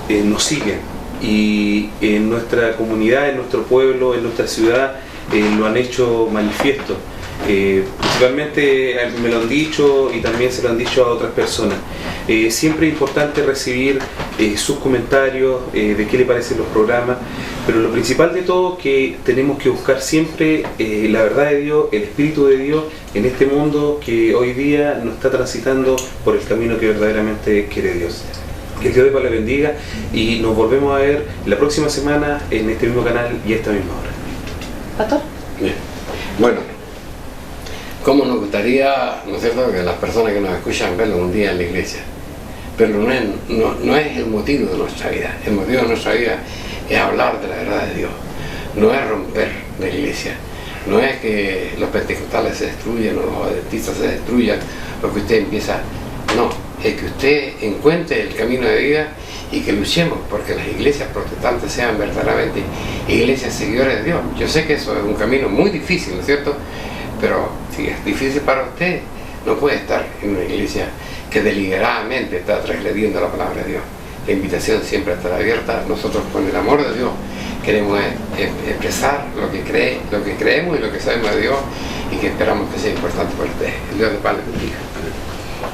nos siguen, y en nuestra comunidad, en nuestro pueblo, en nuestra ciudad lo han hecho manifiesto. Principalmente me lo han dicho y también se lo han dicho a otras personas. Siempre es importante recibir sus comentarios de qué le parecen los programas, pero lo principal de todo que tenemos que buscar siempre la verdad de Dios, el Espíritu de Dios en este mundo que hoy día nos está transitando por el camino que verdaderamente quiere Dios. Que Dios le bendiga y nos volvemos a ver la próxima semana en este mismo canal y a esta misma hora. ¿Pastor? Bien. Bueno, ¿cómo nos gustaría, ¿no es cierto?, que las personas que nos escuchan verlo un día en la iglesia? Pero no es el motivo de nuestra vida. El motivo de nuestra vida es hablar de la verdad de Dios. No es romper la iglesia. No es que los pentecostales se destruyan o los adventistas se destruyan o que usted empieza. No, es que usted encuentre el camino de vida y que luchemos porque las iglesias protestantes sean verdaderamente iglesias seguidoras de Dios. Yo sé que eso es un camino muy difícil, ¿no es cierto? Pero si es difícil para usted, no puede estar en una iglesia que deliberadamente está transgrediendo la palabra de Dios. La invitación siempre estará abierta. Nosotros, con el amor de Dios, queremos expresar lo que creemos y lo que sabemos de Dios y que esperamos que sea importante para usted. El Dios de paz le bendiga.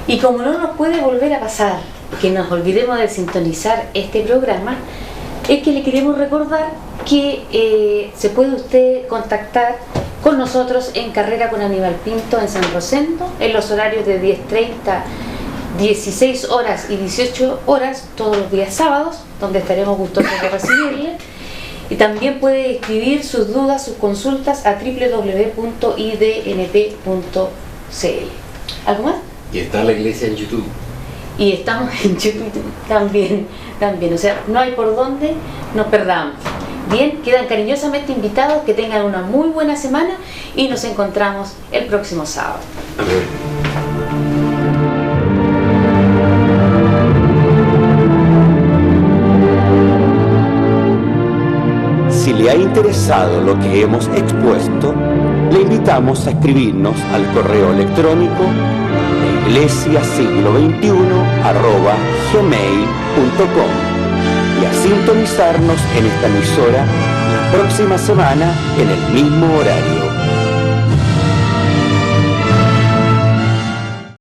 Y como no nos puede volver a pasar que nos olvidemos de sintonizar este programa, es que le queremos recordar que se puede usted contactar con nosotros en Carrera con Aníbal Pinto en San Rosendo, en los horarios de 10:30, 16 horas y 18 horas, todos los días sábados, donde estaremos gustosos de recibirle. Y también puede escribir sus dudas, sus consultas a www.idnp.cl. ¿Algo más? Y está la iglesia en YouTube. Y estamos en YouTube también. O sea, no hay por dónde nos perdamos. Bien, quedan cariñosamente invitados, que tengan una muy buena semana y nos encontramos el próximo sábado. Amén. Si le ha interesado lo que hemos expuesto, le invitamos a escribirnos al correo electrónico iglesiasiglo21@gmail.com y a sintonizarnos en esta emisora la próxima semana en el mismo horario.